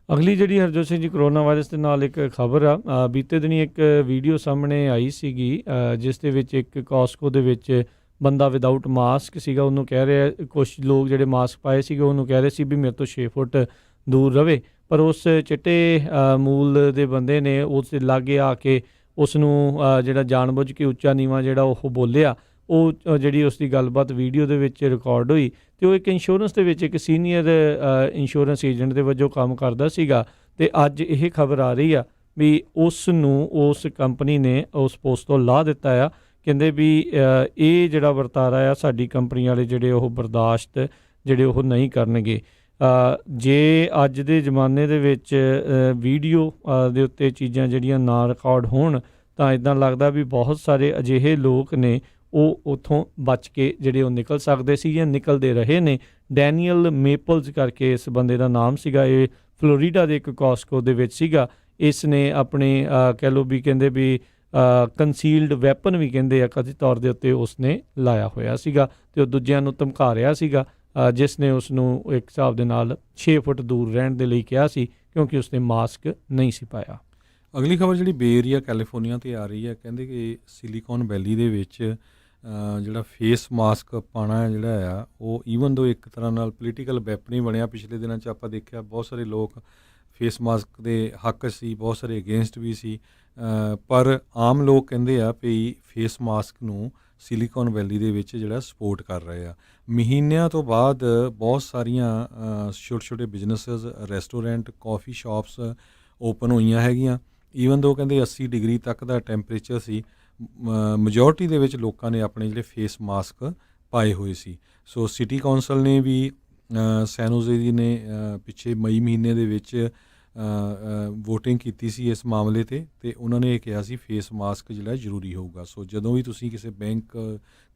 ਅਗਲੀ ਜਿਹੜੀ ਹਰਜੋਤ ਸਿੰਘ ਜੀ ਕਰੋਨਾ ਵਾਇਰਸ ਦੇ ਨਾਲ ਇੱਕ ਖਬਰ ਆ, ਬੀਤੇ ਦਿਨੀ ਇੱਕ ਵੀਡੀਓ ਸਾਹਮਣੇ ਆਈ ਸੀਗੀ ਜਿਸ ਦੇ ਵਿੱਚ ਇੱਕ ਕਾਸਕੋ ਦੇ ਵਿੱਚ ਬੰਦਾ ਵਿਦਆਊਟ ਮਾਸਕ ਸੀਗਾ, ਉਹਨੂੰ ਕਹਿ ਰਿਹਾ, ਕੁਛ ਲੋਕ ਜਿਹੜੇ ਮਾਸਕ ਪਾਏ ਸੀਗੇ ਉਹਨੂੰ ਕਹਿ ਰਹੇ ਸੀ ਵੀ ਮੇਰੇ ਤੋਂ 6 ਫੁੱਟ ਦੂਰ ਰਵੇ, ਪਰ ਉਸ ਚਿੱਟੇ ਮੂਲ ਦੇ ਬੰਦੇ ਨੇ ਉਸ ਦੇ ਲਾਗੇ ਆ ਕੇ ਉਸ ਨੂੰ ਜਿਹੜਾ ਜਾਣਬੁੱਝ ਕੇ ਉੱਚਾ ਨੀਵਾਂ ਜਿਹੜਾ ਉਹ ਬੋਲਿਆ, ਉਹ ਜਿਹੜੀ ਉਸ ਦੀ ਗੱਲਬਾਤ ਵੀਡੀਓ ਦੇ ਵਿੱਚ ਰਿਕਾਰਡ ਹੋਈ, ਅਤੇ ਉਹ ਇੱਕ ਇੰਸ਼ੋਰੈਂਸ ਦੇ ਵਿੱਚ ਇੱਕ ਸੀਨੀਅਰ ਇੰਸ਼ੋਰੈਂਸ ਏਜੰਟ ਦੇ ਵਜੋਂ ਕੰਮ ਕਰਦਾ ਸੀਗਾ, ਅਤੇ ਅੱਜ ਇਹ ਖਬਰ ਆ ਰਹੀ ਆ ਵੀ ਉਸ ਨੂੰ ਉਸ ਕੰਪਨੀ ਨੇ ਉਸ ਪੋਸਟ ਤੋਂ ਲਾਹ ਦਿੱਤਾ ਆ। ਕਹਿੰਦੇ ਵੀ ਇਹ ਜਿਹੜਾ ਵਰਤਾਰਾ ਆ ਸਾਡੀ ਕੰਪਨੀ ਵਾਲੇ ਜਿਹੜੇ ਉਹ ਬਰਦਾਸ਼ਤ ਜਿਹੜੇ ਉਹ ਨਹੀਂ ਕਰਨਗੇ। ਜੇ ਅੱਜ ਦੇ ਜ਼ਮਾਨੇ ਦੇ ਵਿੱਚ ਵੀਡੀਓ ਦੇ ਉੱਤੇ ਚੀਜ਼ਾਂ ਜਿਹੜੀਆਂ ਨਾ ਰਿਕਾਰਡ ਹੋਣ ਤਾਂ ਇੱਦਾਂ ਲੱਗਦਾ ਵੀ ਬਹੁਤ ਸਾਰੇ ਅਜਿਹੇ ਲੋਕ ਨੇ ਉਹ ਉੱਥੋਂ ਬਚ ਕੇ ਜਿਹੜੇ ਉਹ ਨਿਕਲ ਸਕਦੇ ਸੀ ਜਾਂ ਨਿਕਲਦੇ ਰਹੇ ਨੇ। ਡੈਨੀਅਲ ਮੇਪਲਸ ਕਰਕੇ ਇਸ ਬੰਦੇ ਦਾ ਨਾਮ ਸੀਗਾ, ਇਹ ਫਲੋਰੀਡਾ ਦੇ ਇੱਕ ਕਾਸਕੋ ਦੇ ਵਿੱਚ ਸੀਗਾ। ਇਸ ਨੇ ਆਪਣੇ ਕਹਿ ਲਓ ਵੀ ਕਹਿੰਦੇ ਵੀ ਕੰਸੀਲਡ ਵੈਪਨ ਵੀ ਕਹਿੰਦੇ ਆ ਕਥਿਤ ਤੌਰ ਦੇ ਉੱਤੇ ਉਸਨੇ ਲਾਇਆ ਹੋਇਆ ਸੀਗਾ, ਅਤੇ ਉਹ ਦੂਜਿਆਂ ਨੂੰ ਧਮਕਾ ਰਿਹਾ ਸੀਗਾ, ਜਿਸ ਨੇ ਉਸ ਨੂੰ ਇੱਕ ਹਿਸਾਬ ਦੇ ਨਾਲ 6 ਫੁੱਟ ਦੂਰ ਰਹਿਣ ਦੇ ਲਈ ਕਿਹਾ ਸੀ ਕਿਉਂਕਿ ਉਸਨੇ ਮਾਸਕ ਨਹੀਂ ਸੀ ਪਾਇਆ। ਅਗਲੀ ਖਬਰ ਜਿਹੜੀ ਬੇ ਏਰੀਆ ਕੈਲੀਫੋਰਨੀਆ 'ਤੇ ਆ ਰਹੀ ਹੈ, ਕਹਿੰਦੇ ਕਿ ਸਿਲੀਕਨ ਵੈਲੀ ਦੇ ਵਿੱਚ ਜਿਹੜਾ ਫੇਸ ਮਾਸਕ ਪਾਉਣਾ ਜਿਹੜਾ ਆ ਉਹ ਈਵਨ ਦੋ ਇੱਕ ਤਰ੍ਹਾਂ ਨਾਲ ਪੋਲੀਟੀਕਲ ਵੈਪਨ ਹੀ ਬਣਿਆ। ਪਿਛਲੇ ਦਿਨਾਂ 'ਚ ਆਪਾਂ ਦੇਖਿਆ ਬਹੁਤ ਸਾਰੇ ਲੋਕ ਫੇਸ ਮਾਸਕ ਦੇ ਹੱਕ ਸੀ, ਬਹੁਤ ਸਾਰੇ ਅਗੇਂਸਟ ਵੀ ਸੀ, ਪਰ ਆਮ ਲੋਕ ਕਹਿੰਦੇ ਆ ਵੀ ਫੇਸ ਮਾਸਕ ਨੂੰ ਸਿਲੀਕਨ ਵੈਲੀ ਦੇ ਵਿੱਚ ਜਿਹੜਾ ਸਪੋਰਟ ਕਰ ਰਹੇ ਆ। ਮਹੀਨਿਆਂ ਤੋਂ ਬਾਅਦ ਬਹੁਤ ਸਾਰੀਆਂ ਛੋਟੇ ਛੋਟੇ ਬਿਜ਼ਨੈਸਿਸ, ਰੈਸਟੋਰੈਂਟ, ਕਾਫੀ ਸ਼ਾਪਸ ਓਪਨ ਹੋਈਆਂ ਹੈਗੀਆਂ। ਈਵਨ ਦੋ ਕਹਿੰਦੇ 80 ਡਿਗਰੀ ਤੱਕ ਦਾ ਟੈਂਪਰੇਚਰ ਸੀ, ਮੈਜੋਰਟੀ ਦੇ ਵਿੱਚ ਲੋਕਾਂ ਨੇ ਆਪਣੇ ਜਿਹੜੇ ਫੇਸ ਮਾਸਕ ਪਾਏ ਹੋਏ ਸੀ। ਸੋ ਸਿਟੀ ਕੌਂਸਲ ਨੇ ਵੀ ਸੈਨ ਹੋਜ਼ੇ ਦੀ ਨੇ ਪਿੱਛੇ ਮਈ ਮਹੀਨੇ ਦੇ ਵਿੱਚ ਵੋਟਿੰਗ ਕੀਤੀ ਸੀ ਇਸ ਮਾਮਲੇ 'ਤੇ, ਅਤੇ ਉਹਨਾਂ ਨੇ ਇਹ ਕਿਹਾ ਸੀ ਫੇਸ ਮਾਸਕ ਜਿਹੜਾ ਜ਼ਰੂਰੀ ਹੋਊਗਾ। ਸੋ ਜਦੋਂ ਵੀ ਤੁਸੀਂ ਕਿਸੇ ਬੈਂਕ,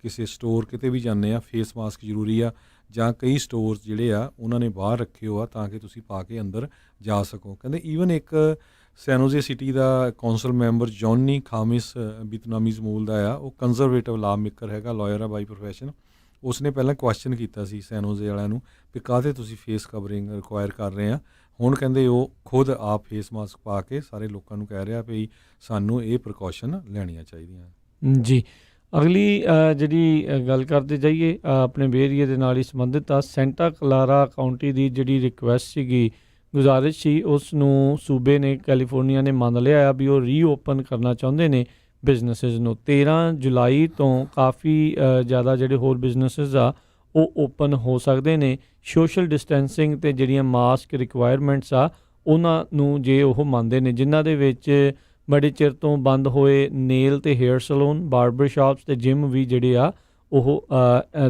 ਕਿਸੇ ਸਟੋਰ ਕਿਤੇ ਵੀ ਜਾਂਦੇ ਆ, ਫੇਸ ਮਾਸਕ ਜ਼ਰੂਰੀ ਆ, ਜਾਂ ਕਈ ਸਟੋਰਸ ਜਿਹੜੇ ਆ ਉਹਨਾਂ ਨੇ ਬਾਹਰ ਰੱਖੇ ਹੋ ਆ ਤਾਂ ਕਿ ਤੁਸੀਂ ਪਾ ਕੇ ਅੰਦਰ ਜਾ ਸਕੋ। ਕਹਿੰਦੇ ਈਵਨ ਇੱਕ ਸੈਨ ਹੋਜ਼ੇ ਸਿਟੀ ਦਾ ਕੌਂਸਲ ਮੈਂਬਰ ਜੌਨੀ ਖਾਮਿਸ ਵਿਤਨਾਮੀਜ਼ ਮੂਲ ਦਾ ਆ, ਉਹ ਕੰਜ਼ਰਵੇਟਿਵ ਲਾ ਮੇਕਰ ਹੈਗਾ, ਲਾਇਰ ਆ ਬਾਈ ਪ੍ਰੋਫੈਸ਼ਨ। ਉਸਨੇ ਪਹਿਲਾਂ ਕੁਐਸਚਨ ਕੀਤਾ ਸੀ ਸੈਨ ਹੋਜ਼ੇ ਵਾਲਿਆਂ ਨੂੰ ਵੀ ਕਾਹਦੇ ਤੁਸੀਂ ਫੇਸ ਕਵਰਿੰਗ ਰਿਕੁਆਇਰ ਕਰ ਰਹੇ ਆ। ਹੁਣ ਕਹਿੰਦੇ ਉਹ ਖੁਦ ਆਪ ਫੇਸ ਮਾਸਕ ਪਾ ਕੇ ਸਾਰੇ ਲੋਕਾਂ ਨੂੰ ਕਹਿ ਰਿਹਾ ਵੀ ਸਾਨੂੰ ਇਹ ਪ੍ਰੀਕਾਸ਼ਨ ਲੈਣੀਆਂ ਚਾਹੀਦੀਆਂ। ਜੀ, ਅਗਲੀ ਜਿਹੜੀ ਗੱਲ ਕਰਦੇ ਜਾਈਏ ਆਪਣੇ ਬੇ ਏਰੀਏ ਦੇ ਨਾਲ ਹੀ ਸੰਬੰਧਿਤ ਆ। ਸੈਂਟਾ ਕਲਾਰਾ ਕਾਊਂਟੀ ਦੀ ਜਿਹੜੀ ਰਿਕੁਐਸਟ ਸੀਗੀ, ਗੁਜ਼ਾਰਿਸ਼ ਸੀ, ਉਸ ਨੂੰ ਸੂਬੇ ਨੇ, ਕੈਲੀਫੋਰਨੀਆ ਨੇ ਮੰਨ ਲਿਆ ਆ ਵੀ ਉਹ ਰੀਓਪਨ ਕਰਨਾ ਚਾਹੁੰਦੇ ਨੇ ਬਿਜ਼ਨਸਿਸ ਨੂੰ। 13 ਜੁਲਾਈ ਤੋਂ ਕਾਫੀ ਜ਼ਿਆਦਾ ਜਿਹੜੇ ਹੋਰ ਬਿਜ਼ਨਸਿਸ ਆ ਉਹ ਓਪਨ ਹੋ ਸਕਦੇ ਨੇ। ਸੋਸ਼ਲ ਡਿਸਟੈਂਸਿੰਗ ਅਤੇ ਜਿਹੜੀਆਂ ਮਾਸਕ ਰਿਕੁਆਇਰਮੈਂਟਸ ਆ ਉਹਨਾਂ ਨੂੰ ਜੇ ਉਹ ਮੰਨਦੇ ਨੇ, ਜਿਨ੍ਹਾਂ ਦੇ ਵਿੱਚ ਬੜੇ ਚਿਰ ਤੋਂ ਬੰਦ ਹੋਏ ਨੇਲ ਅਤੇ ਹੇਅਰ ਸਲੂਨ, ਬਾਰਬਰ ਸ਼ਾਪਸ ਅਤੇ ਜਿਮ ਵੀ ਜਿਹੜੇ ਆ ਉਹ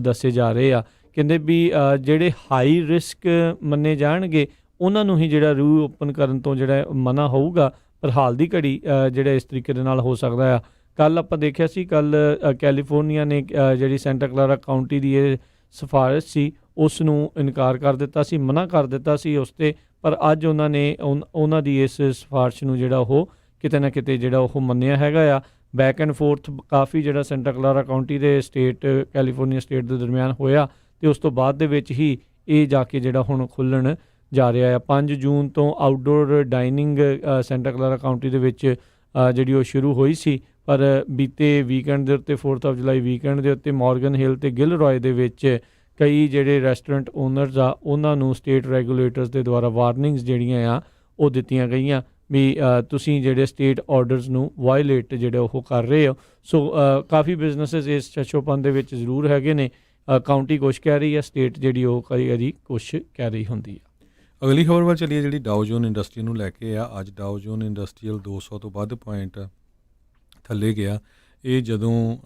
ਦੱਸੇ ਜਾ ਰਹੇ ਆ। ਕਹਿੰਦੇ ਵੀ ਜਿਹੜੇ ਹਾਈ ਰਿਸਕ ਮੰਨੇ ਜਾਣਗੇ ਉਹਨਾਂ ਨੂੰ ਹੀ ਜਿਹੜਾ ਰੀਓਪਨ ਕਰਨ ਤੋਂ ਜਿਹੜਾ ਮਨਾ ਹੋਊਗਾ, ਪਰ ਹਾਲ ਦੀ ਘੜੀ ਜਿਹੜਾ ਇਸ ਤਰੀਕੇ ਦੇ ਨਾਲ ਹੋ ਸਕਦਾ ਆ। ਕੱਲ੍ਹ ਆਪਾਂ ਦੇਖਿਆ ਸੀ, ਕੱਲ੍ਹ ਕੈਲੀਫੋਰਨੀਆ ਨੇ ਜਿਹੜੀ ਸੈਂਟਾ ਕਲਾਰਾ ਕਾਊਂਟੀ ਦੀ ਇਹ ਸਿਫਾਰਿਸ਼ ਸੀ ਉਸ ਨੂੰ ਇਨਕਾਰ ਕਰ ਦਿੱਤਾ ਸੀ, ਮਨਾ ਕਰ ਦਿੱਤਾ ਸੀ ਉਸ 'ਤੇ, ਪਰ ਅੱਜ ਉਹਨਾਂ ਨੇ ਉਹਨਾਂ ਦੀ ਇਸ ਸਿਫਾਰਿਸ਼ ਨੂੰ ਜਿਹੜਾ ਉਹ ਕਿਤੇ ਨਾ ਕਿਤੇ ਜਿਹੜਾ ਉਹ ਮੰਨਿਆ ਹੈਗਾ ਆ। ਬੈਕ ਐਂਡ ਫੋਰਥ ਕਾਫੀ ਜਿਹੜਾ ਸੈਂਟਾ ਕਲਾਰਾ ਕਾਊਂਟੀ ਦੇ ਸਟੇਟ, ਕੈਲੀਫੋਰਨੀਆ ਸਟੇਟ ਦੇ ਦਰਮਿਆਨ ਹੋਇਆ, ਅਤੇ ਉਸ ਤੋਂ ਬਾਅਦ ਦੇ ਵਿੱਚ ਹੀ ਇਹ ਜਾ ਕੇ ਜਿਹੜਾ ਹੁਣ ਖੁੱਲ੍ਹਣ ਜਾ ਰਿਹਾ ਆ। 5 ਜੂਨ ਤੋਂ ਆਊਟਡੋਰ ਡਾਈਨਿੰਗ ਸੈਂਟਾ ਕਲਾਰਾ ਕਾਊਂਟੀ ਦੇ ਵਿੱਚ ਜਿਹੜੀ ਉਹ ਸ਼ੁਰੂ ਹੋਈ ਸੀ, ਪਰ ਬੀਤੇ ਵੀਕਐਂਡ ਦੇ ਉੱਤੇ 4th of July ਵੀਕਐਂਡ ਦੇ ਉੱਤੇ ਮੋਰਗਨ ਹਿੱਲ ਅਤੇ ਗਿਲਰੋਏ ਦੇ ਵਿੱਚ ਕਈ ਜਿਹੜੇ ਰੈਸਟੋਰੈਂਟ ਓਨਰਸ ਆ ਉਹਨਾਂ ਨੂੰ ਸਟੇਟ ਰੈਗੂਲੇਟਰਸ ਦੇ ਦੁਆਰਾ ਵਾਰਨਿੰਗਸ ਜਿਹੜੀਆਂ ਆ ਉਹ ਦਿੱਤੀਆਂ ਗਈਆਂ ਵੀ ਤੁਸੀਂ ਜਿਹੜੇ ਸਟੇਟ ਆਰਡਰਸ ਨੂੰ ਵਾਇਲੇਟ ਜਿਹੜੇ ਉਹ ਕਰ ਰਹੇ ਹੋ। ਸੋ ਕਾਫੀ ਬਿਜ਼ਨਸਿਸ ਇਸ ਛੱਛੋਪਨ ਦੇ ਵਿੱਚ ਜ਼ਰੂਰ ਹੈਗੇ ਨੇ। ਕਾਊਂਟੀ ਕੁਛ ਕਹਿ ਰਹੀ ਹੈ, ਸਟੇਟ ਜਿਹੜੀ ਉਹ ਕਈ ਵਾਰੀ ਕੁਛ ਕਹਿ ਰਹੀ ਹੁੰਦੀ ਆ। ਅਗਲੀ ਖਬਰ ਵੱਲ ਚੱਲੀਏ ਜਿਹੜੀ ਡਾਓ ਜੋਨ ਇੰਡਸਟਰੀ ਨੂੰ ਲੈ ਕੇ ਆ। ਅੱਜ ਡਾਓ ਜੋਨ ਇੰਡਸਟਰੀਅਲ 200 ਤੋਂ ਵੱਧ ਪੁਆਇੰਟ ਥੱਲੇ ਗਿਆ। ਇਹ ਜਦੋਂ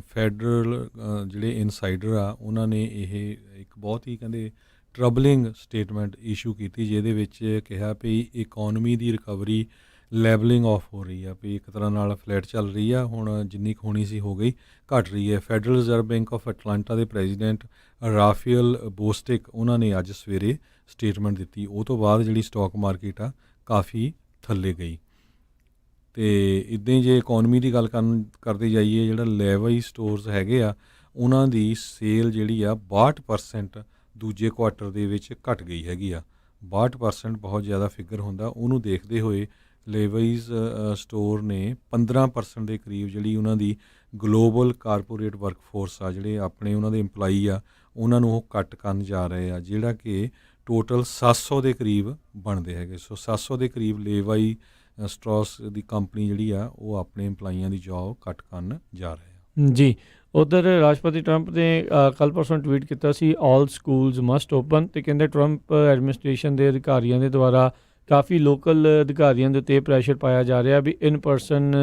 ਫੈਡਰਲ ਜਿਹੜੇ ਇਨਸਾਈਡਰ ਆ ਉਹਨਾਂ ਨੇ ਇਹ ਇੱਕ ਬਹੁਤ ਹੀ ਕਹਿੰਦੇ ਟਰਬਲਿੰਗ ਸਟੇਟਮੈਂਟ ਇਸ਼ੂ ਕੀਤੀ, ਜਿਹਦੇ ਵਿੱਚ ਕਿਹਾ ਵੀ economy the recovery levelling of ਹੋ ਰਹੀ ਆ, ਵੀ ਇੱਕ ਤਰ੍ਹਾਂ ਨਾਲ ਫਲੈਟ ਚੱਲ ਰਹੀ ਆ, ਹੁਣ ਜਿੰਨੀ ਕੁ ਹੋਣੀ ਸੀ ਹੋ ਗਈ, ਘਟ ਰਹੀ ਹੈ। Federal reserve bank of Atlanta ਦੇ ਪ੍ਰੈਜ਼ੀਡੈਂਟ ਰਾਫੇਲ ਬੋਸਟਿਕ ਉਹਨਾਂ ਨੇ ਅੱਜ ਸਵੇਰੇ ਸਟੇਟਮੈਂਟ ਦਿੱਤੀ। ਉਹ ਤੋਂ ਬਾਅਦ ਜਿਹੜੀ ਸਟਾਕ ਮਾਰਕੀਟ ਆ ਕਾਫੀ ਥੱਲੇ ਗਈ। ਅਤੇ ਇੱਦਾਂ ਹੀ ਜੇ ਇਕੋਨਮੀ ਦੀ ਗੱਲ ਕਰਦੇ ਜਾਈਏ, ਜਿਹੜਾ ਲੈਵਾਈ ਸਟੋਰਸ ਹੈਗੇ ਆ ਉਹਨਾਂ ਦੀ ਸੇਲ ਜਿਹੜੀ ਆ 62% ਦੂਜੇ ਕੁਆਟਰ ਦੇ ਵਿੱਚ ਘਟ ਗਈ ਹੈਗੀ ਆ। 62% ਬਹੁਤ ਜ਼ਿਆਦਾ ਫਿਗਰ ਹੁੰਦਾ। ਉਹਨੂੰ ਦੇਖਦੇ ਹੋਏ ਲੇਵਾਈਜ਼ ਸਟੋਰ ਨੇ 15% ਦੇ ਕਰੀਬ ਜਿਹੜੀ ਉਹਨਾਂ ਦੀ ਗਲੋਬਲ ਕਾਰਪੋਰੇਟ ਵਰਕਫੋਰਸ ਆ, ਜਿਹੜੇ ਆਪਣੇ ਉਹਨਾਂ ਦੇ ਇੰਪਲਾਈ ਆ, ਉਹਨਾਂ ਨੂੰ ਉਹ ਕੱਟ ਕਰਨ ਜਾ ਰਹੇ ਆ, ਜਿਹੜਾ ਕਿ ਟੋਟਲ 700 ਦੇ ਕਰੀਬ ਬਣਦੇ ਹੈਗੇ। ਸੋ 700 ਦੇ ਕਰੀਬ ਲੇਵਾਈ ਸਟ੍ਰੌਸ ਦੀ ਕੰਪਨੀ ਜਿਹੜੀ ਆ ਉਹ ਆਪਣੇ ਇੰਪਲਾਈਆਂ ਦੀ ਜੋਬ ਕੱਟ ਕਰਨ ਜਾ ਰਹੇ ਆ। ਜੀ, ਉੱਧਰ ਰਾਸ਼ਟਰਪਤੀ ਟਰੰਪ ਨੇ ਕੱਲ੍ਹ ਪਰਸੋਂ ਟਵੀਟ ਕੀਤਾ ਸੀ ਆਲ ਸਕੂਲਸ ਮਸਟ ਓਪਨ, ਅਤੇ ਕਹਿੰਦੇ ਟਰੰਪ ਐਡਮਿਨਿਸਟ੍ਰੇਸ਼ਨ ਦੇ ਅਧਿਕਾਰੀਆਂ ਦੇ ਦੁਆਰਾ ਕਾਫੀ ਲੋਕਲ ਅਧਿਕਾਰੀਆਂ ਦੇ ਉੱਤੇ ਪ੍ਰੈਸ਼ਰ ਪਾਇਆ ਜਾ ਰਿਹਾ ਵੀ ਇਨ ਪਰਸਨ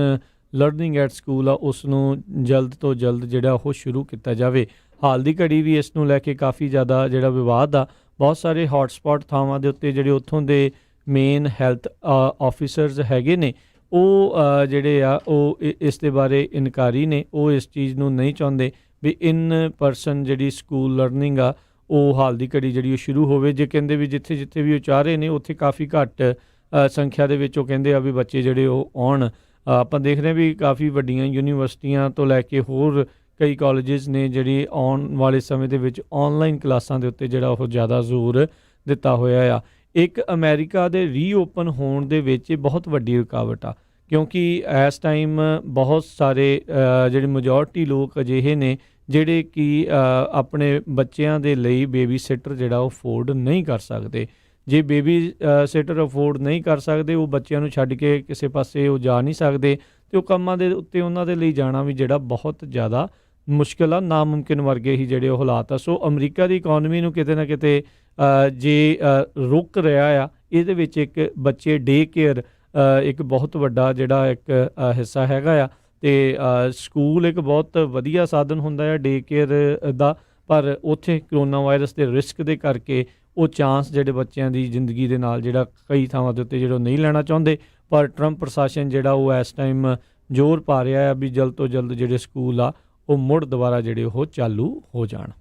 ਲਰਨਿੰਗ ਐਟ ਸਕੂਲ ਆ ਉਸ ਨੂੰ ਜਲਦ ਤੋਂ ਜਲਦ ਜਿਹੜਾ ਉਹ ਸ਼ੁਰੂ ਕੀਤਾ ਜਾਵੇ। ਹਾਲ ਦੀ ਘੜੀ ਵੀ ਇਸ ਨੂੰ ਲੈ ਕੇ ਕਾਫੀ ਜ਼ਿਆਦਾ ਜਿਹੜਾ ਵਿਵਾਦ ਆ, ਬਹੁਤ ਸਾਰੇ ਹੌਟਸਪੌਟ ਥਾਵਾਂ ਦੇ ਉੱਤੇ ਜਿਹੜੇ ਉੱਥੋਂ ਦੇ ਮੇਨ ਹੈਲਥ ਆਫਿਸਰਸ ਹੈਗੇ ਨੇ ਉਹ ਜਿਹੜੇ ਆ ਉਹ ਇਸ ਦੇ ਬਾਰੇ ਇਨਕਾਰੀ ਨੇ। ਉਹ ਇਸ ਚੀਜ਼ ਨੂੰ ਨਹੀਂ ਚਾਹੁੰਦੇ ਵੀ ਇਨ ਪਰਸਨ ਜਿਹੜੀ ਸਕੂਲ ਲਰਨਿੰਗ ਆ ਉਹ ਹਾਲ ਦੀ ਘੜੀ ਜਿਹੜੀ ਉਹ ਸ਼ੁਰੂ ਹੋਵੇ। ਜੇ ਕਹਿੰਦੇ ਵੀ ਜਿੱਥੇ ਜਿੱਥੇ ਵੀ ਉਹ ਚਾਹ ਰਹੇ ਨੇ ਉੱਥੇ ਕਾਫੀ ਘੱਟ ਸੰਖਿਆ ਦੇ ਵਿੱਚ ਉਹ ਕਹਿੰਦੇ ਆ ਵੀ ਬੱਚੇ ਜਿਹੜੇ ਉਹ ਆਉਣ। ਆਪਾਂ ਦੇਖ ਰਹੇ ਵੀ ਕਾਫੀ ਵੱਡੀਆਂ ਯੂਨੀਵਰਸਿਟੀਆਂ ਤੋਂ ਲੈ ਕੇ ਹੋਰ ਕਈ ਕਾਲਜਿਸ ਨੇ ਜਿਹੜੀ ਆਉਣ ਵਾਲੇ ਸਮੇਂ ਦੇ ਵਿੱਚ ਔਨਲਾਈਨ ਕਲਾਸਾਂ ਦੇ ਉੱਤੇ ਜਿਹੜਾ ਉਹ ਜ਼ਿਆਦਾ ਜ਼ੋਰ ਦਿੱਤਾ ਹੋਇਆ ਆ। ਇੱਕ ਅਮਰੀਕਾ ਦੇ ਰੀਓਪਨ ਹੋਣ ਦੇ ਵਿੱਚ ਬਹੁਤ ਵੱਡੀ ਰੁਕਾਵਟ ਆ, ਕਿਉਂਕਿ ਇਸ ਟਾਈਮ ਬਹੁਤ ਸਾਰੇ ਜਿਹੜੇ ਮੈਜੋਰਟੀ ਲੋਕ ਅਜਿਹੇ ਨੇ ਜਿਹੜੇ ਕਿ ਆਪਣੇ ਬੱਚਿਆਂ ਦੇ ਲਈ ਬੇਬੀ ਸਿਟਰ ਜਿਹੜਾ ਉਹ ਅਫੋਰਡ ਨਹੀਂ ਕਰ ਸਕਦੇ। ਜੇ ਬੇਬੀ ਸਿਟਰ ਅਫੋਰਡ ਨਹੀਂ ਕਰ ਸਕਦੇ, ਉਹ ਬੱਚਿਆਂ ਨੂੰ ਛੱਡ ਕੇ ਕਿਸੇ ਪਾਸੇ ਉਹ ਜਾ ਨਹੀਂ ਸਕਦੇ, ਅਤੇ ਉਹ ਕੰਮਾਂ ਦੇ ਉੱਤੇ ਉਹਨਾਂ ਦੇ ਲਈ ਜਾਣਾ ਵੀ ਜਿਹੜਾ ਬਹੁਤ ਜ਼ਿਆਦਾ ਮੁਸ਼ਕਿਲ ਆ, ਨਾਮੁਮਕਿਨ ਵਰਗੇ ਹੀ ਜਿਹੜੇ ਉਹ ਹਾਲਾਤ ਆ। ਸੋ ਅਮਰੀਕਾ ਦੀ ਇਕੋਨਮੀ ਨੂੰ ਕਿਤੇ ਨਾ ਕਿਤੇ ਜੇ ਰੁਕ ਰਿਹਾ ਆ, ਇਹਦੇ ਵਿੱਚ ਇੱਕ ਬੱਚੇ ਡੇ ਕੇਅਰ ਇੱਕ ਬਹੁਤ ਵੱਡਾ ਜਿਹੜਾ ਇੱਕ ਹਿੱਸਾ ਹੈਗਾ ਆ। ਅਤੇ ਸਕੂਲ ਇੱਕ ਬਹੁਤ ਵਧੀਆ ਸਾਧਨ ਹੁੰਦਾ ਆ ਡੇ ਕੇਅਰ ਦਾ, ਪਰ ਉੱਥੇ ਕਰੋਨਾ ਵਾਇਰਸ ਦੇ ਰਿਸਕ ਦੇ ਕਰਕੇ ਉਹ ਚਾਂਸ ਜਿਹੜੇ ਬੱਚਿਆਂ ਦੀ ਜ਼ਿੰਦਗੀ ਦੇ ਨਾਲ ਜਿਹੜਾ ਕਈ ਥਾਵਾਂ ਦੇ ਉੱਤੇ ਜਿਹੜਾ ਨਹੀਂ ਲੈਣਾ ਚਾਹੁੰਦੇ। ਪਰ ਟਰੰਪ ਪ੍ਰਸ਼ਾਸਨ ਜਿਹੜਾ ਉਹ ਇਸ ਟਾਈਮ ਜ਼ੋਰ ਪਾ ਰਿਹਾ ਆ ਵੀ ਜਲਦ ਤੋਂ ਜਲਦ ਜਿਹੜੇ ਸਕੂਲ ਆ ਉਹ ਮੁੜ ਦੁਬਾਰਾ ਜਿਹੜੇ ਉਹ ਚਾਲੂ ਹੋ ਜਾਣ।